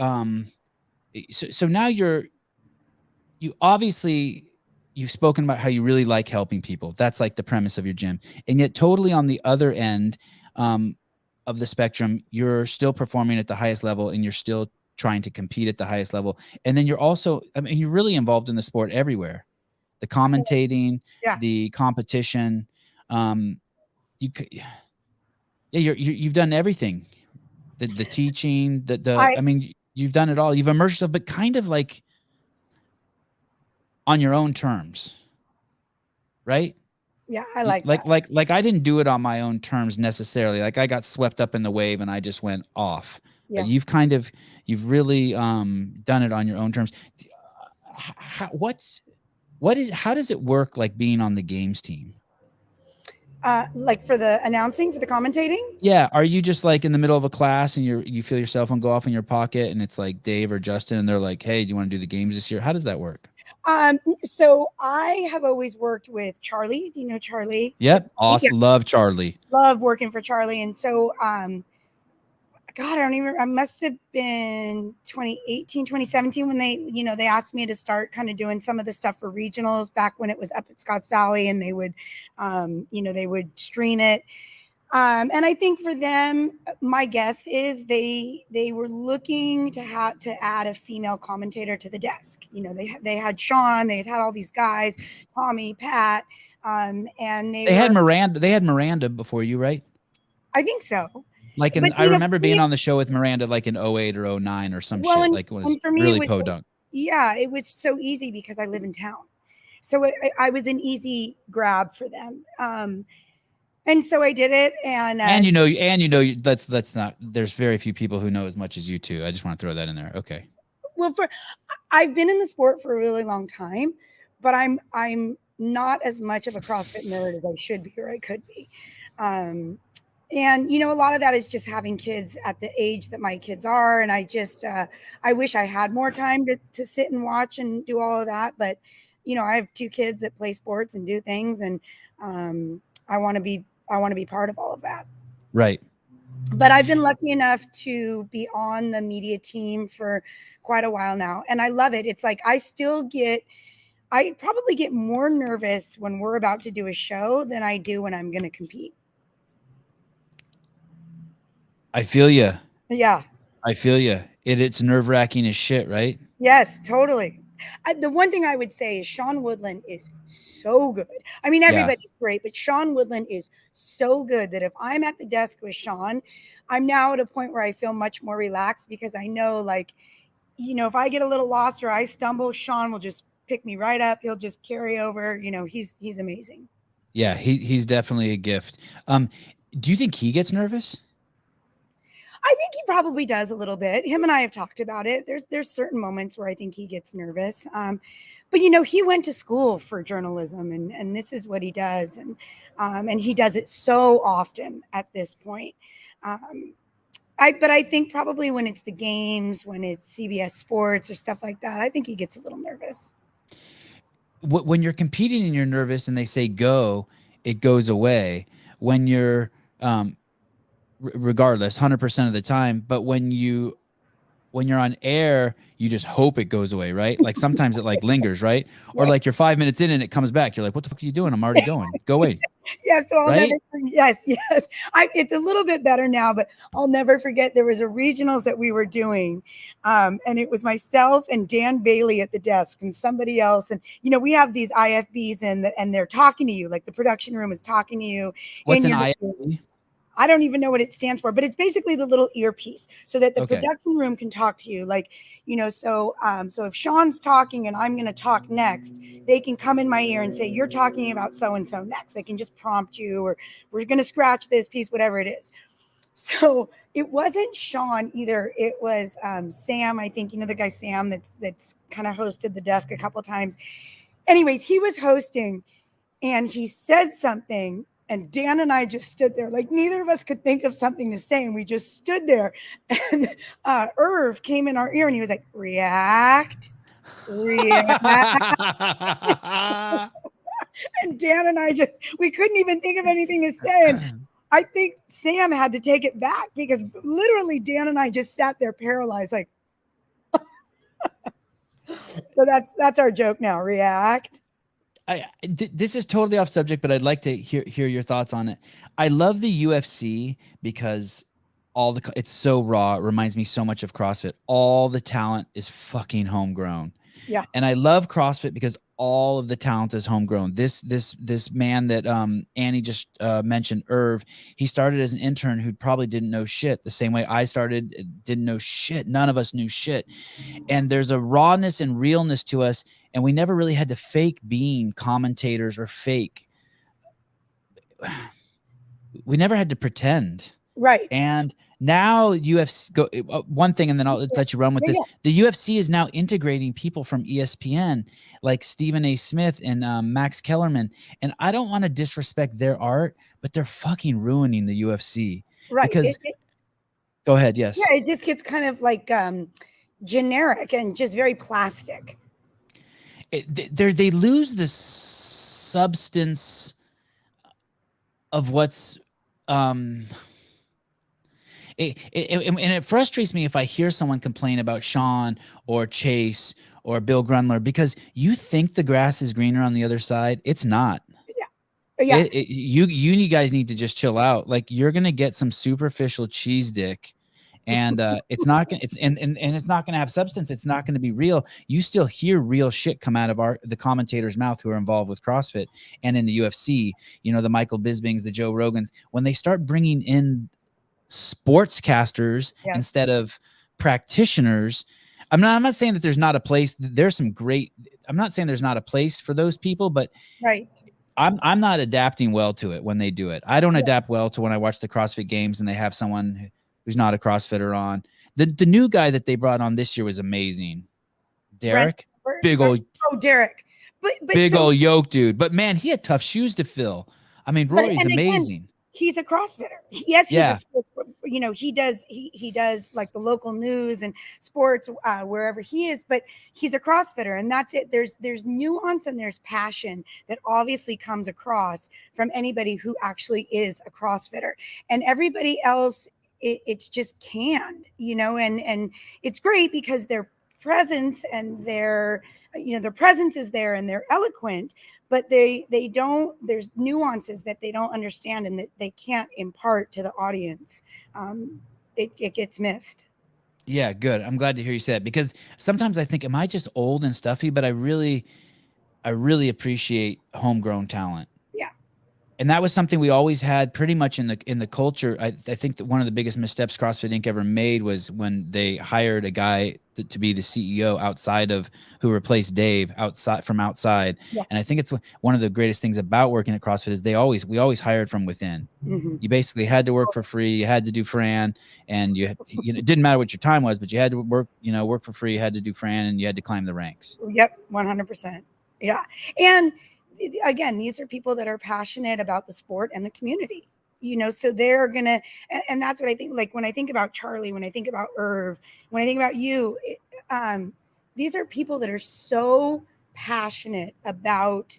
so now you obviously, you've spoken about how you really like helping people. That's like the premise of your gym. And yet totally on the other end of the spectrum, you're still performing at the highest level, and you're still trying to compete at the highest level. And then you're also, you're really involved in the sport everywhere. The commentating, the competition, you've done everything. The teaching, you've done it all. You've immersed yourself, but kind of like on your own terms, right? Yeah, I like I didn't do it on my own terms necessarily. Like, I got swept up in the wave and I just went off. Yeah. But you've really done it on your own terms. How does it work, like being on the games team? Like for the announcing, for the commentating? Yeah. Are you just like in the middle of a class and you feel your cell phone go off in your pocket, and it's like Dave or Justin, and they're like, "Hey, do you want to do the games this year?" How does that work? So I have always worked with Charlie. Do you know Charlie? Yep. Awesome. Yeah. Love Charlie. Love working for Charlie. And so, God, I don't even, I must have been 2018, 2017 when they asked me to start kind of doing some of the stuff for regionals back when it was up at Scotts Valley, and they would, they would stream it. And I think for them, my guess is they were looking to add a female commentator to the desk. They had Sean, they had all these guys, Tommy, Pat, and they had Miranda. They had Miranda before you, right? I think so. Like, I remember being on the show with Miranda like in 08 or 09 or some shit. Like, it was really podunk. Yeah, it was so easy because I live in town. So I was an easy grab for them. And so I did it, and that's not. There's very few people who know as much as you two. I just want to throw that in there. Okay. Well, I've been in the sport for a really long time, but I'm not as much of a CrossFit nerd as I should be or I could be. And a lot of that is just having kids at the age that my kids are, and I just I wish I had more time to sit and watch and do all of that. But I have 2 kids that play sports and do things, and I want to be part of all of that. Right. But I've been lucky enough to be on the media team for quite a while now, and I love it. It's like I probably get more nervous when we're about to do a show than I do when I'm going to compete. I feel you. Yeah. I feel you. It's nerve-wracking as shit, right? Yes, totally. The one thing I would say is Sean Woodland is so good. I mean, everybody's great, but Sean Woodland is so good that if I'm at the desk with Sean, I'm now at a point where I feel much more relaxed because I know, like, if I get a little lost or I stumble, Sean will just pick me right up. He'll just carry over. He's amazing. Yeah, he's definitely a gift. Do you think he gets nervous? I think he probably does a little bit. Him and I have talked about it. There's certain moments where I think he gets nervous. But he went to school for journalism, and this is what he does, and he does it so often at this point. But I think probably when it's the games, when it's CBS Sports or stuff like that, I think he gets a little nervous. When you're competing and you're nervous and they say go, it goes away. When you're regardless, 100% of the time. But when you're on air, you just hope it goes away, right? Like sometimes it like lingers, right? Or like you're 5 minutes in and it comes back. You're like, what the fuck are you doing? I'm already going. Go away. Yeah, so I'll right? never. Yes. It's a little bit better now, but I'll never forget there was a regionals that we were doing, and it was myself and Dan Bailey at the desk and somebody else, and we have these IFBs and they're talking to you, like the production room is talking to you. What's an IFB? I don't even know what it stands for, but it's basically the little earpiece so that the production room can talk to you. Like, so if Sean's talking and I'm going to talk next, they can come in my ear and say, you're talking about so-and-so next. They can just prompt you, or we're going to scratch this piece, whatever it is. So it wasn't Sean either. It was Sam. I think, the guy, Sam, that's kind of hosted the desk a couple of times. Anyways, he was hosting and he said something. And Dan and I just stood there, like neither of us could think of something to say. And we just stood there. And Irv came in our ear and he was like, react. And Dan and I we couldn't even think of anything to say. And I think Sam had to take it back because literally Dan and I just sat there paralyzed, like. So that's our joke now, react. This is totally off subject, but I'd like to hear your thoughts on it. I love the UFC because it's so raw. It reminds me so much of CrossFit. All the talent is fucking homegrown. Yeah. And I love CrossFit because all of the talent is homegrown. This man that Annie just mentioned, Irv, he started as an intern who probably didn't know shit. The same way I started, didn't know shit. None of us knew shit. And there's a rawness and realness to us. And we never really had to fake being commentators or fake. We never had to pretend. Right. And now UFC go one thing, and then I'll let you run with this. The UFC is now integrating people from ESPN like Stephen A. Smith and Max Kellerman. And I don't want to disrespect their art, but they're fucking ruining the UFC. Right. Because go ahead. Yes. Yeah. It just gets kind of like generic and just very plastic. They lose the substance of what's and it frustrates me if I hear someone complain about Sean or Chase or Bill Grunler because you think the grass is greener on the other side. It's not. Yeah. You guys need to just chill out. Like you're gonna get some superficial cheese dick. And it's not gonna it's not gonna have substance. It's not gonna be real. You still hear real shit come out of the commentator's mouth who are involved with CrossFit and in the UFC. The Michael Bispings, the Joe Rogans. When they start bringing in sportscasters instead of practitioners, I'm not saying that there's not a place. There's some great. I'm not saying there's not a place for those people, but right. I'm not adapting well to it when they do it. I don't adapt well to when I watch the CrossFit Games and they have someone who's not a CrossFitter on. The new guy that they brought on this year was amazing. Derek, big old. Oh, Derek, but big old yoke dude. But man, he had tough shoes to fill. I mean, Rory's amazing. Again, he's a CrossFitter. Yes, he's a sports, he does like the local news and sports wherever he is, but he's a CrossFitter, and that's it. There's nuance and there's passion that obviously comes across from anybody who actually is a CrossFitter, and everybody else. It's just canned, and it's great because their presence and their presence is there and they're eloquent, but they don't, there's nuances that they don't understand and that they can't impart to the audience. It gets missed. Yeah, good. I'm glad to hear you say that because sometimes I think, am I just old and stuffy? But I really appreciate homegrown talent. Yeah. And that was something we always had pretty much in the culture. I think that one of the biggest missteps CrossFit Inc. ever made was when they hired a guy to be the CEO outside of who replaced Dave outside. Yeah. And I think it's one of the greatest things about working at CrossFit is we always hired from within. Mm-hmm. You basically had to work for free. You had to do Fran, and it didn't matter what your time was, but you had to work for free. You had to do Fran, and you had to climb the ranks. Yep, 100%. Yeah, and again, these are people that are passionate about the sport and the community, so they're gonna, and that's what I think. Like when I think about Charlie, when I think about Irv, when I think about you, these are people that are so passionate about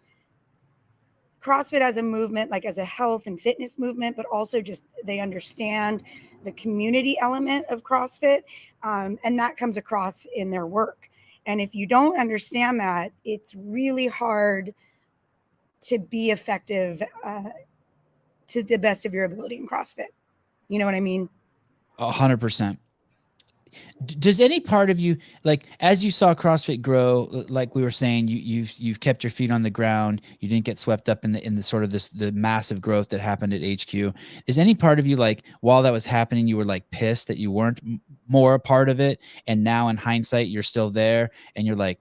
CrossFit as a movement, like as a health and fitness movement, but also just they understand the community element of CrossFit, and that comes across in their work. And if you don't understand that, it's really hard to be effective to the best of your ability in CrossFit. You know what I mean? 100%. Does any part of you, like, as you saw CrossFit grow, like we were saying, you've kept your feet on the ground, you didn't get swept up in the sort of the massive growth that happened at HQ? Is any part of you, like, while that was happening, you were like pissed that you weren't more a part of it, and now in hindsight you're still there, and you're like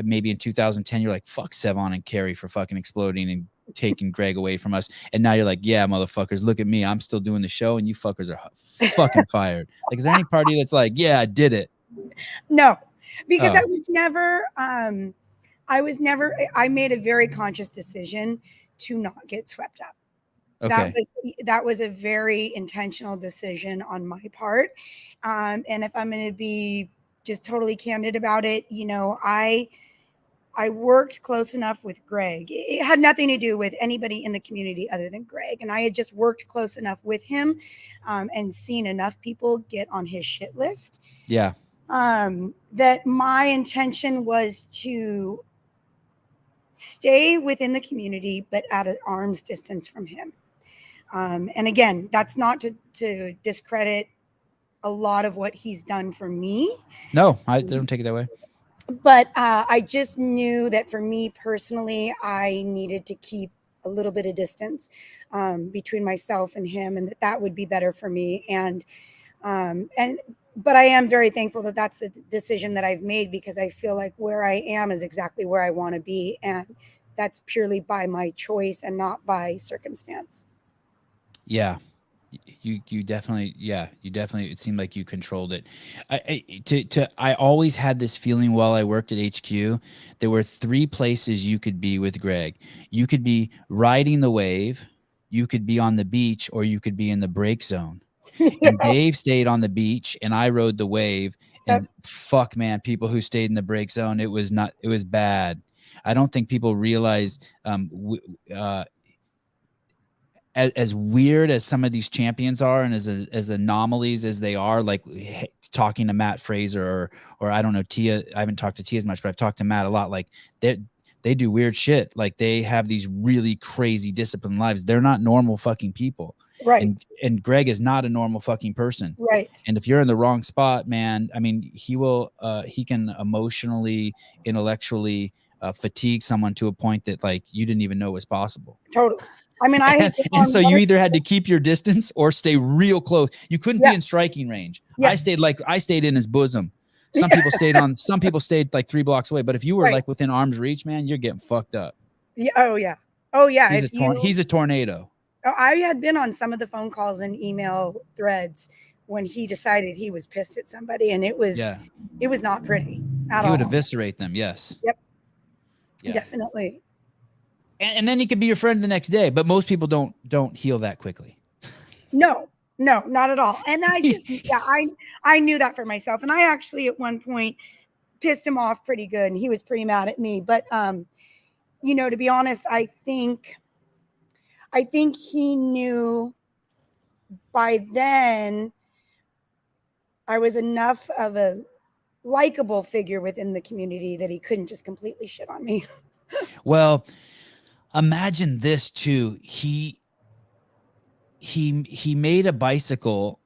maybe in 2010 you're like, fuck Sevan and Carrie for fucking exploding and taking Greg away from us, and now you're like, yeah, motherfuckers, look at me, I'm still doing the show and you fuckers are fucking fired? Like, is there any party that's like, yeah, I did it? No, because I made a very conscious decision to not get swept up. Okay. That was a very intentional decision on my part, and if I'm going to be just totally candid about it, I worked close enough with Greg. It had nothing to do with anybody in the community other than Greg. And I had just worked close enough with him, and seen enough people get on his shit list. Yeah. That my intention was to stay within the community, but at an arm's distance from him. And again, that's not to discredit a lot of what he's done for me. No, I don't take it that way. But I just knew that for me personally, I needed to keep a little bit of distance between myself and him, and that would be better for me. But I am very thankful that that's the decision that I've made, because I feel like where I am is exactly where I want to be. And that's purely by my choice and not by circumstance. Yeah. You definitely, it seemed like you controlled it. I always had this feeling while I worked at HQ, there were three places you could be with Greg. You could be riding the wave, you could be on the beach, or you could be in the break zone. And Dave stayed on the beach and I rode the wave, and fuck, man, people who stayed in the break zone, it was bad. I don't think people realize, as weird as some of these champions are, and as anomalies as they are, like talking to Matt Fraser or I don't know, Tia. I haven't talked to Tia as much, but I've talked to Matt a lot. Like they do weird shit. Like they have these really crazy disciplined lives. They're not normal fucking people. Right. And Greg is not a normal fucking person. Right. And if you're in the wrong spot, man, I mean, he can emotionally, intellectually fatigue someone to a point that like you didn't even know was possible. Totally. I mean, and so you either had to keep your distance or stay real close. You couldn't be in striking range. Yeah. I stayed in his bosom. Some people stayed like 3 blocks away, but if you were like within arm's reach, man, you're getting fucked up. Yeah. Oh yeah. He's a tornado. I had been on some of the phone calls and email threads when he decided he was pissed at somebody, and it was not pretty at all. He would eviscerate them. Yes. Yep. Yeah. Definitely. And then he could be your friend the next day, but most people don't heal that quickly. No, not at all. And I just, I knew that for myself. And I actually at one point pissed him off pretty good, and he was pretty mad at me. But, to be honest, I think he knew by then I was enough of a likable figure within the community that he couldn't just completely shit on me. Well, imagine this too. He made a bicycle,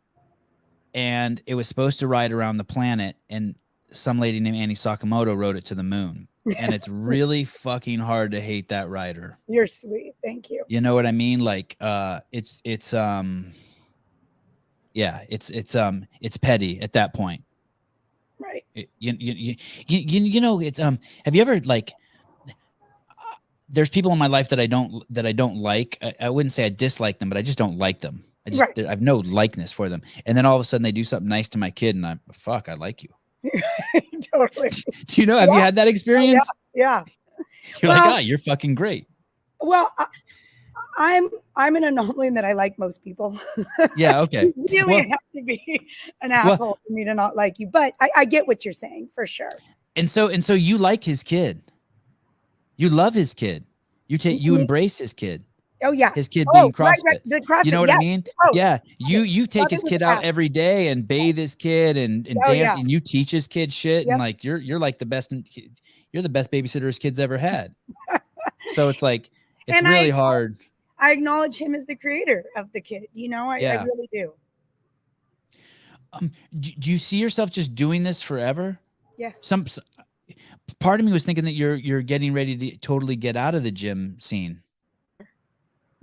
and it was supposed to ride around the planet, and some lady named Annie Sakamoto rode it to the moon. and it's really fucking hard to hate that rider. You're sweet. Thank you. You know what I mean? Like, yeah, it's petty at that point. Right. You know, it's have you ever like, there's people in my life that I don't like. I wouldn't say I dislike them, but I just don't like them. I have no likeness for them. And then all of a sudden they do something nice to my kid and I like you. Totally. Do you know, have you had that experience? Yeah. You're like, you're fucking great. Well, I'm an anomaly in that I like most people. Yeah. Okay. You really have to be an asshole for me to not like you, but I get what you're saying for sure. And so you like his kid. You love his kid. You embrace his kid. Oh yeah. His kid being CrossFit. Right. The CrossFit. You know what I mean? Oh, yeah. You take his kid out every day and bathe his kid and dance and you teach his kid shit. And like, you're like the best, you're the best babysitter his kid's ever had. So it's like, it's really hard. I acknowledge him as the creator of the kid. You know, I really do. Do you see yourself just doing this forever? Yes. Some part of me was thinking that you're getting ready to totally get out of the gym scene.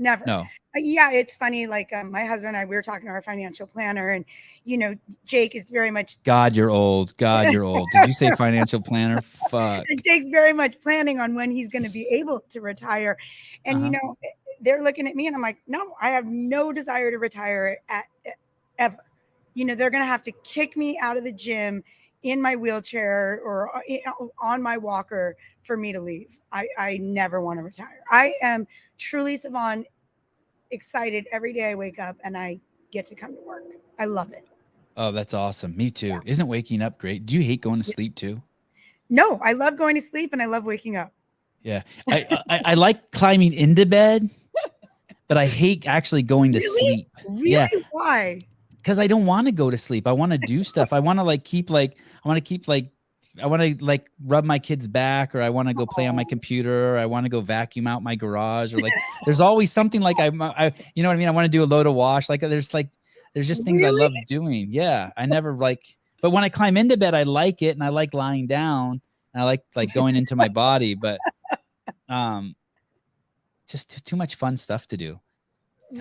Never. No. Yeah, it's funny. Like my husband and I, we were talking to our financial planner, and you know, Jake is very much. God, you're old. God, you're old. Did you say financial planner? Fuck. Jake's very much planning on when he's going to be able to retire, and you know, they're looking at me, and I'm like, no, I have no desire to retire ever. You know, they're going to have to kick me out of the gym in my wheelchair or on my walker for me to leave. I never want to retire. I am truly, Sevan, excited every day I wake up and I get to come to work. I love it. Oh, that's awesome. Me too. Yeah. Isn't waking up great? Do you hate going to sleep too? No, I love going to sleep and I love waking up. Yeah. I like climbing into bed, but I hate actually going to sleep. Really? Yeah. Why? Because I don't want to go to sleep. I want to do stuff. I want to rub my kid's back, or I want to go play on my computer, or I want to go vacuum out my garage, or like there's always something like I you know what I mean? I want to do a load of wash. Like there's just things I love doing. Yeah. I never but when I climb into bed, I like it and I like lying down and I like going into my body, but just too much fun stuff to do.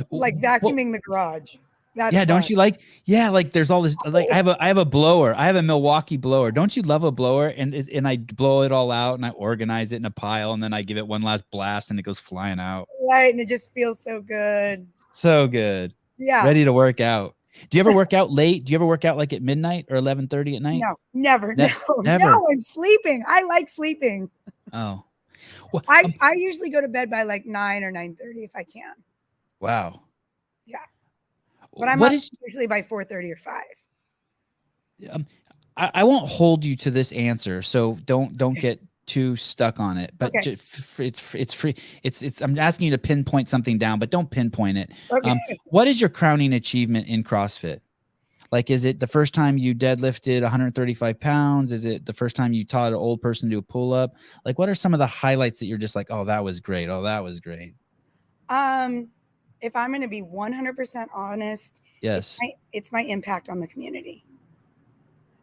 Like vacuuming the garage. That's yeah, fun. don't you like? Yeah, like there's all this. Like I have a blower. I have a Milwaukee blower. Don't you love a blower? And I blow it all out and I organize it in a pile and then I give it one last blast and it goes flying out. Right, and it just feels so good. So good. Yeah. Ready to work out. Do you ever work out late? Do you ever work out like at midnight or 11:30 at night? No, never. Never. No, I'm sleeping. I like sleeping. Oh. Well, I usually go to bed by like 9 or 9:30 if I can. Wow. Yeah. But I'm usually by 4:30 or 5. I won't hold you to this answer, so don't get too stuck on it. But it's free. It's I'm asking you to pinpoint something down, but don't pinpoint it. Okay. What is your crowning achievement in CrossFit? Like, is it the first time you deadlifted 135 pounds? Is it the first time you taught an old person to do a pull up? Like, what are some of the highlights that you're just like, oh, that was great. Oh, that was great. If I'm going to be 100% honest, yes, it's my impact on the community.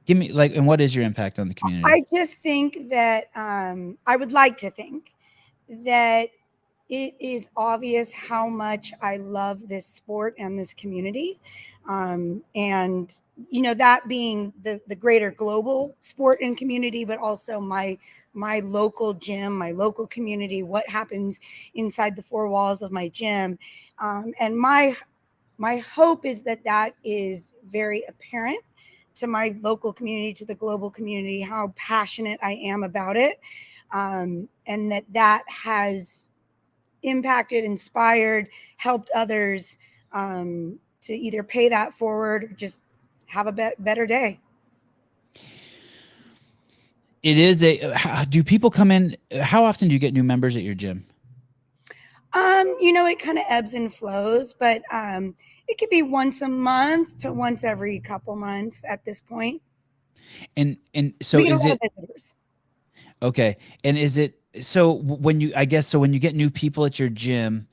Give me and what is your impact on the community? I just think that I would like to think that it is obvious how much I love this sport and this community. And, you know, that being the greater global sport and community, but also my local gym, my local community, what happens inside the four walls of my gym. And my hope is that is very apparent to my local community, to the global community, how passionate I am about it. And that has impacted, inspired, helped others to either pay that forward or just have a better day. It is do people come in? How often do you get new members at your gym? You know, it kind of ebbs and flows, but it could be once a month to once every couple months at this point. And so is it visitors? Okay. And is it so when you get new people at your gym,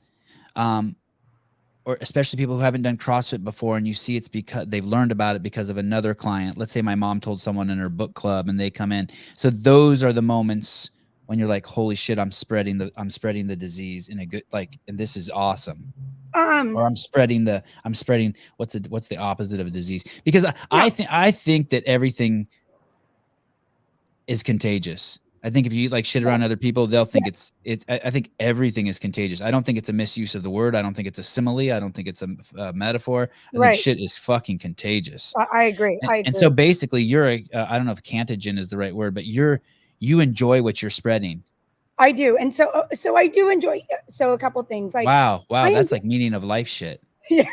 or especially people who haven't done CrossFit before, and you see it's because they've learned about it because of another client. Let's say my mom told someone in her book club and they come in. So those are the moments when you're like, holy shit, I'm spreading the disease in a good, like, and this is awesome. Or I'm spreading what's the opposite of a disease? Because I think that everything is contagious. I think if you like shit around other people, they'll think I think everything is contagious. I don't think it's a misuse of the word. I don't think it's a simile. I don't think it's a metaphor. I think shit is fucking contagious. I agree. And so basically you're I don't know if cantogen is the right word, but you enjoy what you're spreading. I do. And so I do enjoy. So a couple things like, wow. That's like meaning of life shit. Yeah.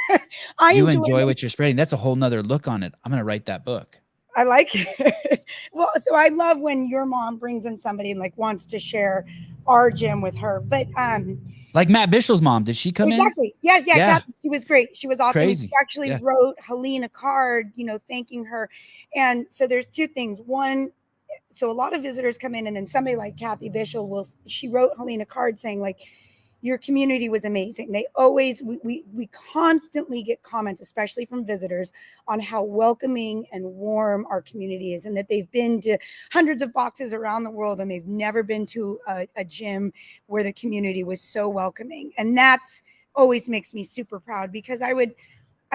You enjoy what you're spreading. That's a whole nother look on it. I'm going to write that book. I like it. Well, so I love when your mom brings in somebody and like wants to share our gym with her. But like Matt Bishel's mom, did she come in? Exactly. Yeah. Kathy, she was great. She was awesome. Crazy. She actually wrote Helene a card, thanking her. And so there's two things. One, so a lot of visitors come in, and then somebody like Kathy Bishel she wrote Helene a card saying like, your community was amazing. They always, we constantly get comments, especially from visitors, on how welcoming and warm our community is, and that they've been to hundreds of boxes around the world and they've never been to a gym where the community was so welcoming. And that's always makes me super proud, because I'd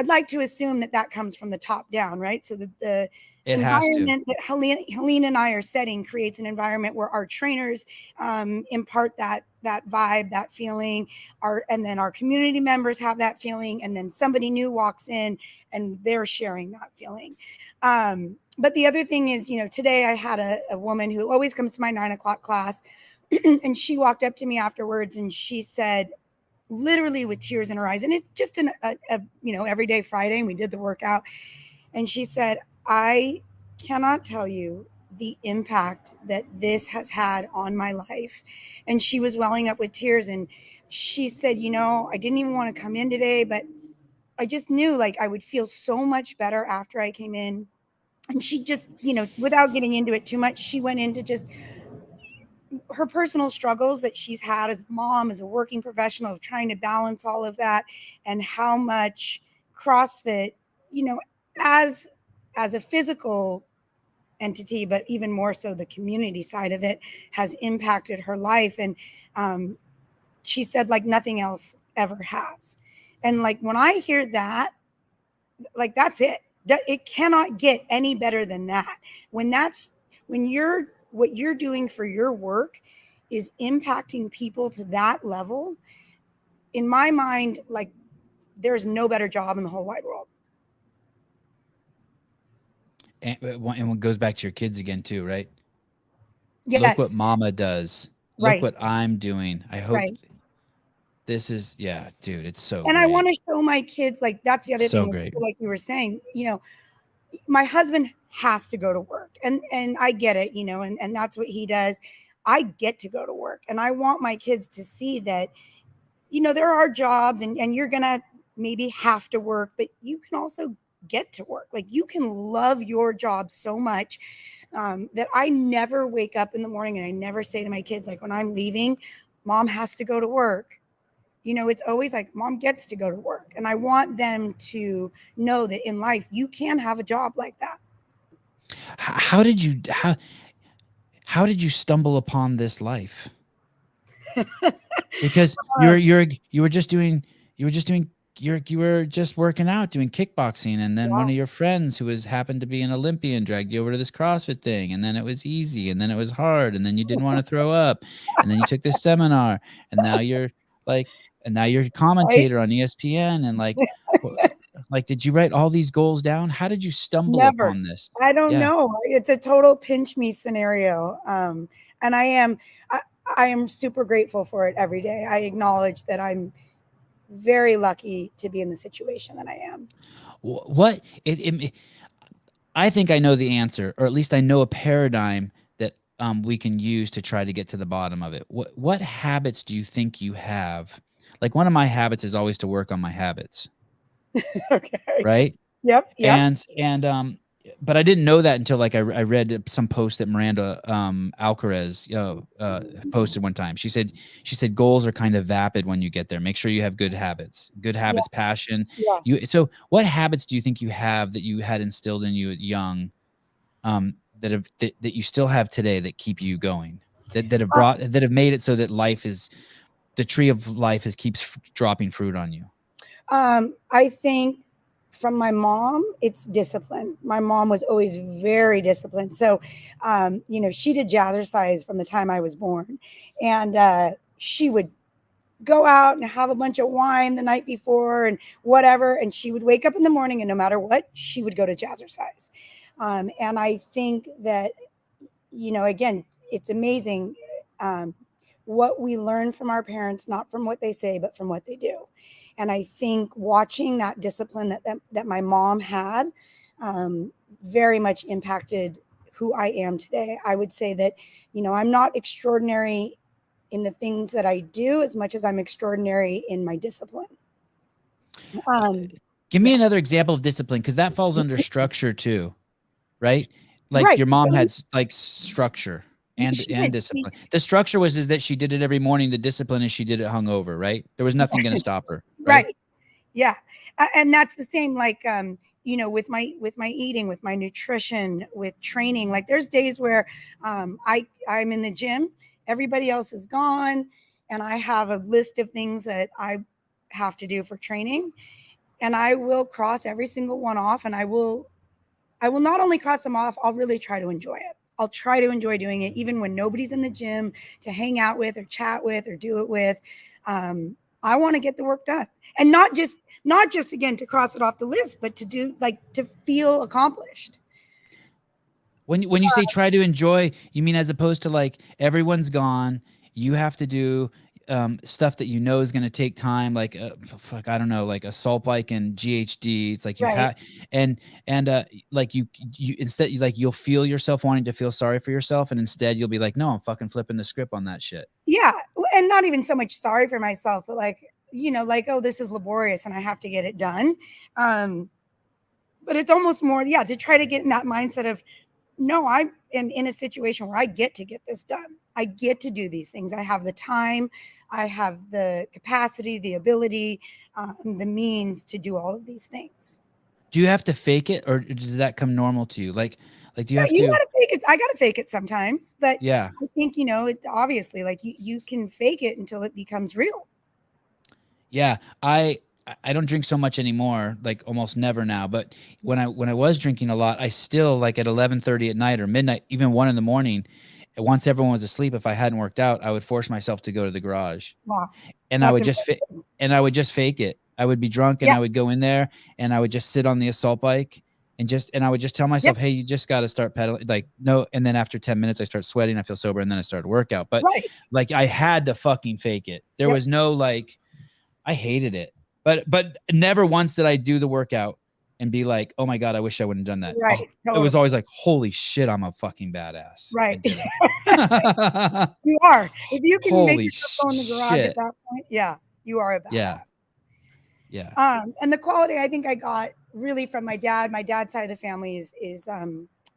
like to assume that comes from the top down, right? So that the environment that Helene and I are setting creates an environment where our trainers impart that vibe, that feeling, and then our community members have that feeling, and then somebody new walks in and they're sharing that feeling. But the other thing is, today I had a woman who always comes to my 9 o'clock class, and she walked up to me afterwards and she said, literally with tears in her eyes, and it's just a everyday Friday, and we did the workout, and she said, I cannot tell you the impact that this has had on my life. And she was welling up with tears, and she said, I didn't even want to come in today, but I just knew like I would feel so much better after I came in. And she just, without getting into it too much, she went into just her personal struggles that she's had as a mom, as a working professional, of trying to balance all of that, and how much CrossFit, as a physical entity, but even more so the community side of it, has impacted her life. And she said like nothing else ever has. And like when I hear that, like that's it. It cannot get any better than that. When what you're doing for your work is impacting people to that level, in my mind, like there's no better job in the whole wide world. And it goes back to your kids again too, right? Yes. Look what mama does. Look what I'm doing. I hope this is, dude, it's so And great. I want to show my kids, like, that's the other thing, great. Like you were saying, my husband has to go to work, and I get it, and that's what he does. I get to go to work, and I want my kids to see that, there are jobs and you're going to maybe have to work, but you can also get to work. Like you can love your job so much that I never wake up in the morning and I never say to my kids, like when I'm leaving, mom has to go to work. It's always like mom gets to go to work. And I want them to know that in life, you can have a job like that. How did you stumble upon this life? Because you were just working out, doing kickboxing, and then one of your friends who happened to be an Olympian dragged you over to this CrossFit thing, and then it was easy, and then it was hard, and then you didn't want to throw up, and then you took this seminar, and now you're a commentator on ESPN, and like, did you write all these goals down? How did you stumble upon this? I don't know. It's a total pinch me scenario. And I am super grateful for it every day. I acknowledge that I'm very lucky to be in the situation that I am. I think I know the answer, or at least I know a paradigm that we can use to try to get to the bottom of it. What habits do you think you have? Like one of my habits is always to work on my habits. Okay. Right? Yep. And but I didn't know that until like I read some post that Miranda Alcaraz posted one time. She said goals are kind of vapid when you get there. Make sure you have good habits, passion. Yeah. So what habits do you think you have that you had instilled in you at young that you still have today that keep you going? that have made it so that the tree of life keeps dropping fruit on you? I think from my mom, it's discipline. My mom was always very disciplined. So, she did jazzercise from the time I was born, and she would go out and have a bunch of wine the night before and whatever. And she would wake up in the morning, and no matter what, she would go to jazzercise. And I think that, again, it's amazing what we learn from our parents, not from what they say, but from what they do. And I think watching that discipline that my mom had very much impacted who I am today. I would say that, I'm not extraordinary in the things that I do as much as I'm extraordinary in my discipline. Give me another example of discipline, because that falls under structure too, right? Like your mom had like structure and discipline. The structure is that she did it every morning. The discipline is she did it hungover, right? There was nothing going to stop her. Right. Yeah. And that's the same, like, with my eating, with my nutrition, with training. Like there's days where I'm in the gym, everybody else is gone, and I have a list of things that I have to do for training, and I will cross every single one off, and I will not only cross them off, I'll really try to enjoy it. I'll try to enjoy doing it, even when nobody's in the gym to hang out with or chat with or do it with. I want to get the work done, and not just again to cross it off the list, but to do, like, to feel accomplished. When you say try to enjoy, you mean as opposed to like everyone's gone, you have to do stuff that is going to take time, like I don't know, like assault bike and GHD. It's like you have, and like you instead, like you'll feel yourself wanting to feel sorry for yourself, and instead you'll be like, no, I'm fucking flipping the script on that shit. Yeah, and not even so much sorry for myself, but like, like, oh, this is laborious and I have to get it done. But it's almost more, to try to get in that mindset of, no, I am in a situation where I get to get this done. I get to do these things. I have the time, I have the capacity, the ability, the means to do all of these things. Do you have to fake it, or does that come normal to you? Like do you have to? Gotta fake it. I gotta fake it sometimes, but yeah, I think obviously, like you can fake it until it becomes real. Yeah, I don't drink so much anymore, like almost never now. But when I was drinking a lot, I still, like at 11:30 at night or midnight, even 1 a.m, once everyone was asleep, if I hadn't worked out, I would force myself to go to the garage. Wow. And I would just fake it. I would be drunk and I would go in there and I would just sit on the assault bike and I would just tell myself, hey, you just got to start pedaling. Like, no. And then after 10 minutes, I start sweating, I feel sober, and then I started workout. But like, I had to fucking fake it. There was no, like, I hated it. But never once did I do the workout and be like, oh my God, I wish I wouldn't have done that. Right. It was always like, holy shit, I'm a fucking badass. Right. You are. If you can make yourself go in the garage at that point, you are a badass. Yeah. And the quality I think I got really from my dad. My dad's side of the family is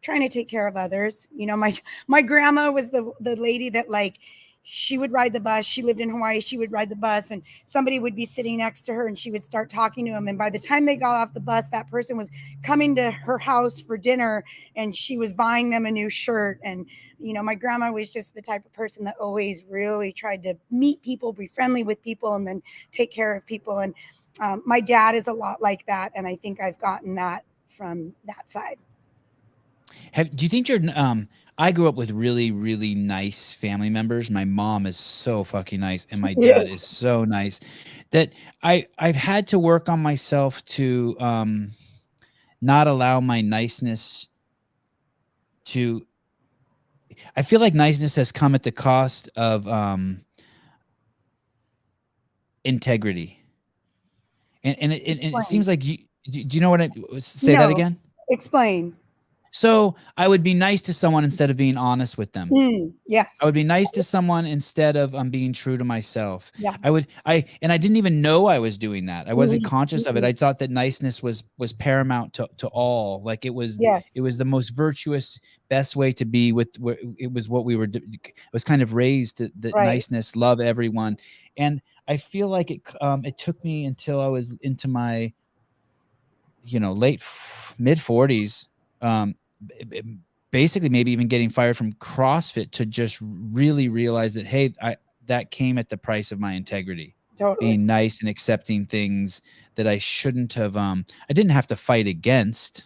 trying to take care of others. My grandma was the lady that, like, she would ride the bus. She lived in Hawaii. She would ride the bus, and somebody would be sitting next to her, and she would start talking to him. And by the time they got off the bus, that person was coming to her house for dinner, and she was buying them a new shirt. And, my grandma was just the type of person that always really tried to meet people, be friendly with people, and then take care of people. And my dad is a lot like that. And I think I've gotten that from that side. Do you think I grew up with really, really nice family members. My mom is so fucking nice, and my dad is so nice that I've had to work on myself to not allow my niceness to. I feel like niceness has come at the cost of integrity, and it seems like do you know what I say? That again? Explain. So I would be nice to someone instead of being honest with them. Yes. I would be nice to someone instead of being true to myself. Yeah. I didn't even know I was doing that. I wasn't conscious of it. I thought that niceness was paramount to all. Like it was the most virtuous, best way to be with. It was what we were. It was kind of raised that niceness, love everyone, and I feel like it took me until I was into my, late mid 40s. basically maybe even getting fired from CrossFit to just really realize that, hey, that came at the price of my integrity. Totally. Being nice and accepting things that I shouldn't have. I didn't have to fight against.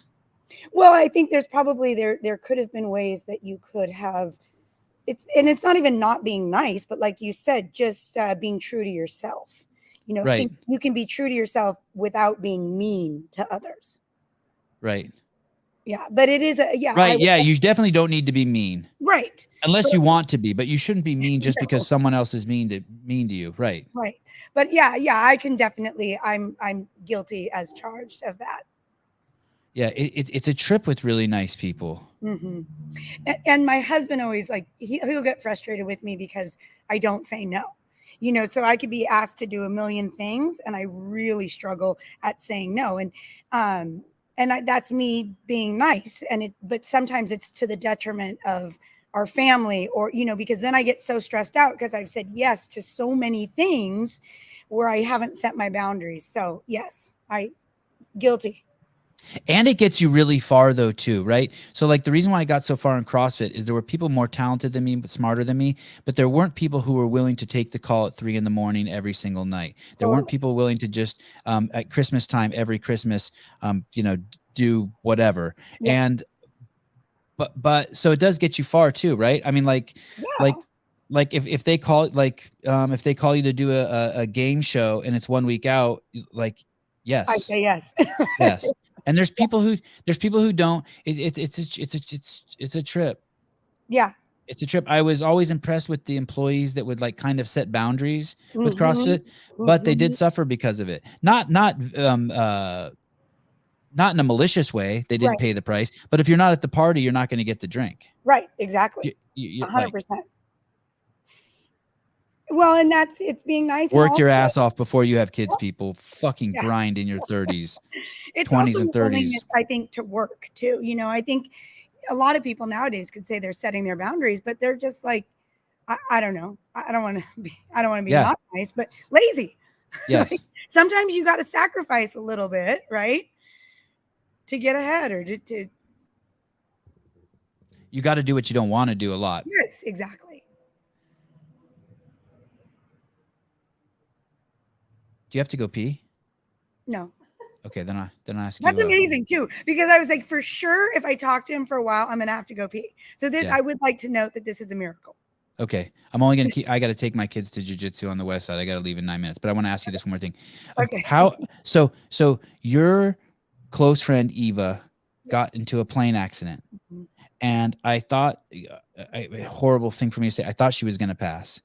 Well, I think there's probably there could have been ways that you could have. It's not even not being nice, but like you said, just being true to yourself. You know, Right. think you can be true to yourself without being mean to others. Right. Yeah, but it is Right. Yeah, you definitely don't need to be mean. Right. Unless you want to be, but you shouldn't be mean just because someone else is mean to you. Right. Right. But yeah, I can definitely, I'm guilty as charged of that. Yeah, it's a trip with really nice people. Mm-hmm. And my husband always like, he'll get frustrated with me because I don't say no. You know, so I could be asked to do a million things and I really struggle at saying no. And that's me being nice. But sometimes it's to the detriment of our family, or, you know, because then I get so stressed out because I've said yes to so many things where I haven't set my boundaries. So yes, guilty. And it gets you really far though too, right? So like the reason why I got so far in CrossFit is there were people more talented than me, but smarter than me, but there weren't people who were willing to take the call at 3 a.m. every single night. There weren't people willing to just at Christmas time, every Christmas, you know, do whatever. Yeah. And but so it does get you far too, right? I mean, like if they call if they call you to do a game show and it's 1 week out, like yes, I say yes. yes. And there's people who don't. It's a trip. Yeah. It's a trip. I was always impressed with the employees that would like kind of set boundaries with CrossFit, but they did suffer because of it. Not in a malicious way. They didn't pay the price, but if you're not at the party, you're not going to get the drink. Right. Exactly. 100%. Well, and it's being nice. Work your ass off before you have kids, people. Fucking grind in your 30s, it's 20s and 30s. I think to work too. You know, I think a lot of people nowadays could say they're setting their boundaries, but they're just like, I don't know. I don't want to be not nice, but lazy. Yes. Like, sometimes you got to sacrifice a little bit, right? To get ahead or to. You got to do what you don't want to do a lot. Yes, exactly. Do you have to go pee? No. Okay, then I ask you. That's amazing too, because I was like, for sure, if I talk to him for a while, I'm gonna have to go pee. So I would like to note that this is a miracle. Okay, I'm only gonna I got to take my kids to jiu-jitsu on the west side. I got to leave in 9 minutes, but I want to ask you this one more thing. Okay. So your close friend Eva got into a plane accident, and I thought a horrible thing for me to say. I thought she was gonna pass,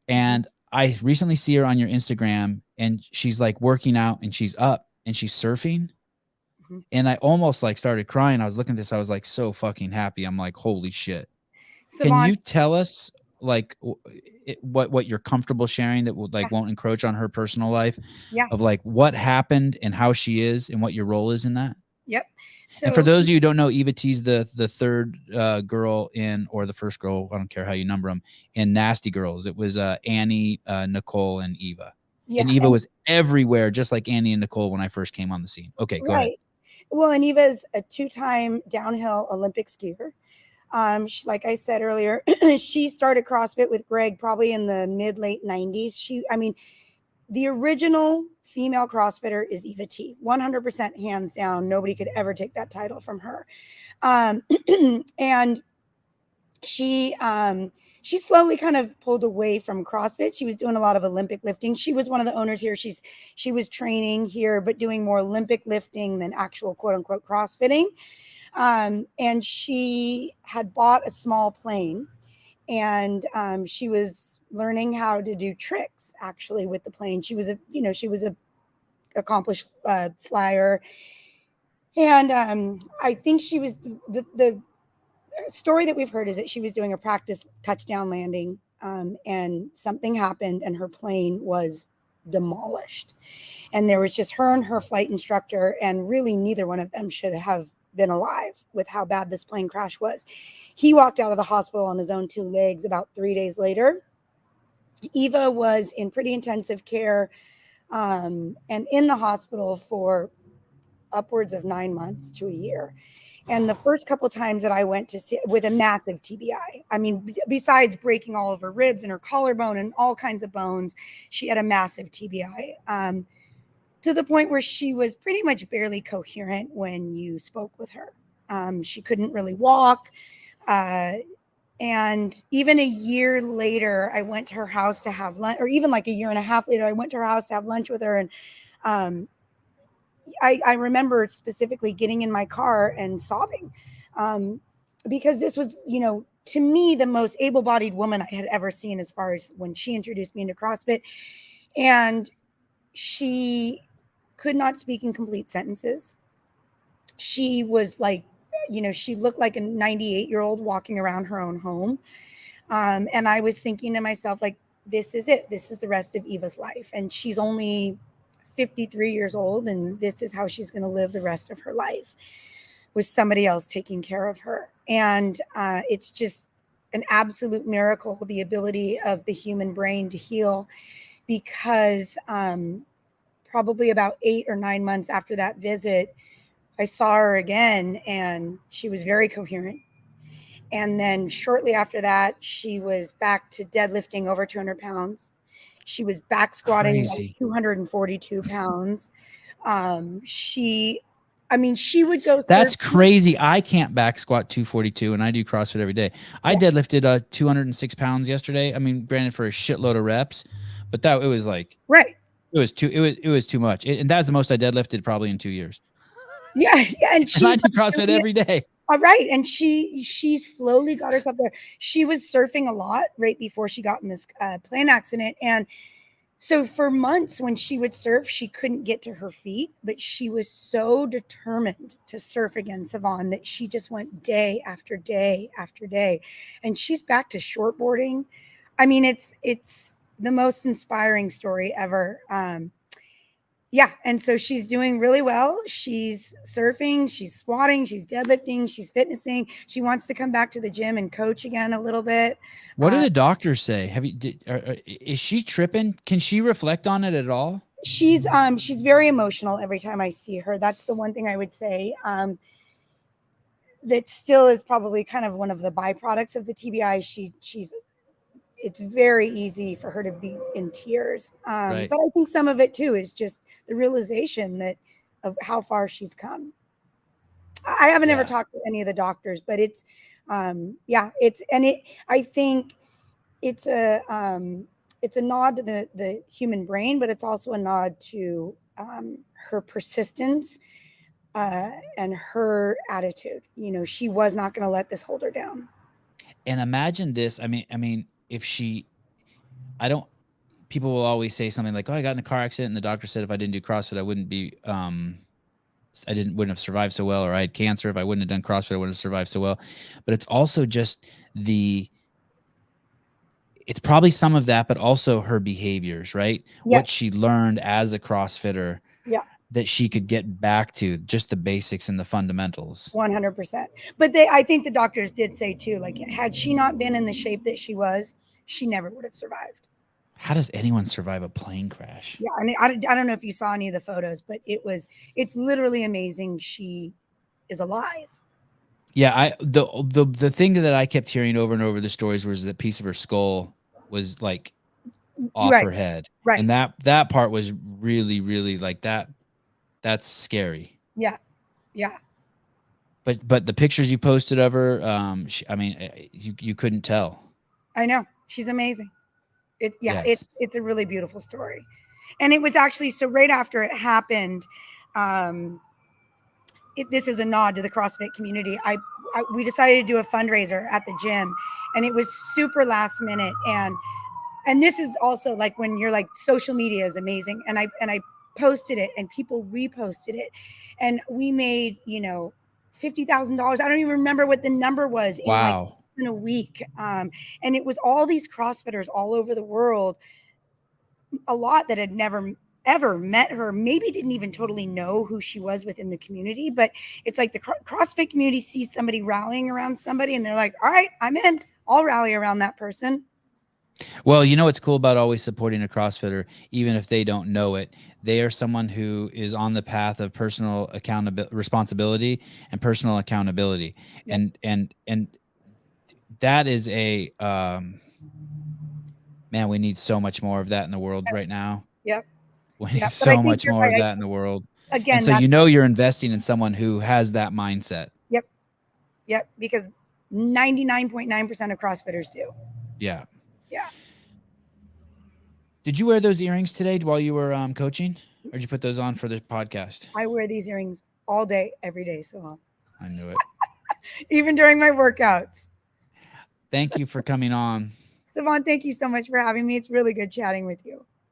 and I recently see her on your Instagram, and she's like working out, and she's up, and she's surfing, and I almost like started crying. I was looking at this, I was like so fucking happy. I'm like, holy shit. Can you tell us like what you're comfortable sharing that would won't encroach on her personal life? Yeah. Of like what happened and how she is and what your role is in that? Yep. So, and for those of you who don't know, Eva T's the third girl in, or the first girl, I don't care how you number them, in Nasty Girls. It was Annie, Nicole, and Eva. Yeah, and Eva was everywhere, just like Annie and Nicole when I first came on the scene. Okay, go ahead. Well, and Eva's a 2-time downhill Olympic skier. Like I said earlier, she started CrossFit with Greg probably in the mid-late 90s. The original female CrossFitter is Eva T. 100% hands down. Nobody could ever take that title from her. And she slowly kind of pulled away from CrossFit. She was doing a lot of Olympic lifting. She was one of the owners here. She was training here, but doing more Olympic lifting than actual quote unquote CrossFitting. And she had bought a small plane, and she was learning how to do tricks actually with the plane. She was a accomplished flyer. And I think she was the story that we've heard is that she was doing a practice touchdown landing, and something happened and her plane was demolished. And there was just her and her flight instructor, and really neither one of them should have been alive with how bad this plane crash was. He walked out of the hospital on his own 2 legs about 3 days later. Eva was in pretty intensive care, and in the hospital for upwards of 9 months to a year. And the first couple times that I went to see with a massive TBI, I mean, besides breaking all of her ribs and her collarbone and all kinds of bones, she had a massive TBI, to the point where she was pretty much barely coherent when you spoke with her. She couldn't really walk. And even a year later, I went to her house to have lunch, or even like a year and a half later, I went to her house to have lunch with her. And I remember specifically getting in my car and sobbing, because this was, to me, the most able-bodied woman I had ever seen as far as when she introduced me into CrossFit. And she could not speak in complete sentences. She was like, she looked like a 98-year-old walking around her own home. And I was thinking to myself, like, this is it. This is the rest of Eva's life. And she's only 53 years old, and this is how she's going to live the rest of her life, with somebody else taking care of her. And it's just an absolute miracle, the ability of the human brain to heal, because probably about 8 or 9 months after that visit, I saw her again, and she was very coherent. And then shortly after that, she was back to deadlifting over 200 pounds. She was back squatting like 242 pounds. She would go. That's crazy. I can't back squat 242, and I do CrossFit every day. I deadlifted 206 pounds yesterday. I mean, granted, for a shitload of reps, but it was like, right. It was too much. And that's the most I deadlifted probably in 2 years. Yeah. And I do CrossFit every day. All right. And she slowly got herself there. She was surfing a lot right before she got in this plane accident. And so for months when she would surf, she couldn't get to her feet, but she was so determined to surf again, Sevan, that she just went day after day after day. And she's back to shortboarding. I mean, it's the most inspiring story ever. Yeah. And so she's doing really well. She's surfing, she's squatting, she's deadlifting, she's fitnessing. She wants to come back to the gym and coach again a little bit. What do the doctors say? Is she tripping? Can she reflect on it at all? She's very emotional every time I see her. That's the one thing I would say. That still is probably kind of one of the byproducts of the TBI. It's very easy for her to be in tears. Right. But I think some of it too is just the realization of how far she's come. I haven't ever talked to any of the doctors, but I think it's a nod to the human brain, but it's also a nod to her persistence and her attitude. She was not going to let this hold her down. And imagine this. I mean, people will always say something like, oh, I got in a car accident and the doctor said if I didn't do CrossFit, I wouldn't have survived so well, or I had cancer. If I wouldn't have done CrossFit, I wouldn't have survived so well. But it's also just it's probably some of that, but also her behaviors, right? Yeah. What she learned as a CrossFitter. Yeah. That she could get back to just the basics and the fundamentals. 100%. But I think the doctors did say too, like, had she not been in the shape that she was, she never would have survived. How does anyone survive a plane crash? Yeah. I mean, I don't know if you saw any of the photos, but it's literally amazing. She is alive. Yeah. The thing that I kept hearing over and over the stories was that piece of her skull was like off her head. Right. And that part was really, really like that. That's scary. Yeah. Yeah. But the pictures you posted of her, you couldn't tell. I know. She's amazing. It's a really beautiful story. And it was actually, so right after it happened, this is a nod to the CrossFit community. We decided to do a fundraiser at the gym, and it was super last minute. And this is also like when you're like, social media is amazing. And I posted it and people reposted it, and we made $50,000. I don't even remember what the number was. Wow. In a week. And it was all these CrossFitters all over the world, a lot that had never ever met her, maybe didn't even totally know who she was within the community. But it's like the CrossFit community sees somebody rallying around somebody and they're like, all right, I'm in, I'll rally around that person. Well, you know what's cool about always supporting a CrossFitter, even if they don't know it, they are someone who is on the path of personal accountability, responsibility, and personal accountability, Yep. and that is a man. We need so much more of that in the world right now. Yep. We need Yep. But I so think much you're more of right. that in the world, and Again, so that's you're investing in someone who has that mindset. yep. Yep. Because 99.9% of CrossFitters do. Yeah. Yeah. Did you wear those earrings today while you were coaching, or did you put those on for the podcast? I wear these earrings all day, every day. So I knew it. even during my workouts. Thank you for coming on. Sevan, thank you so much for having me. It's really good chatting with you.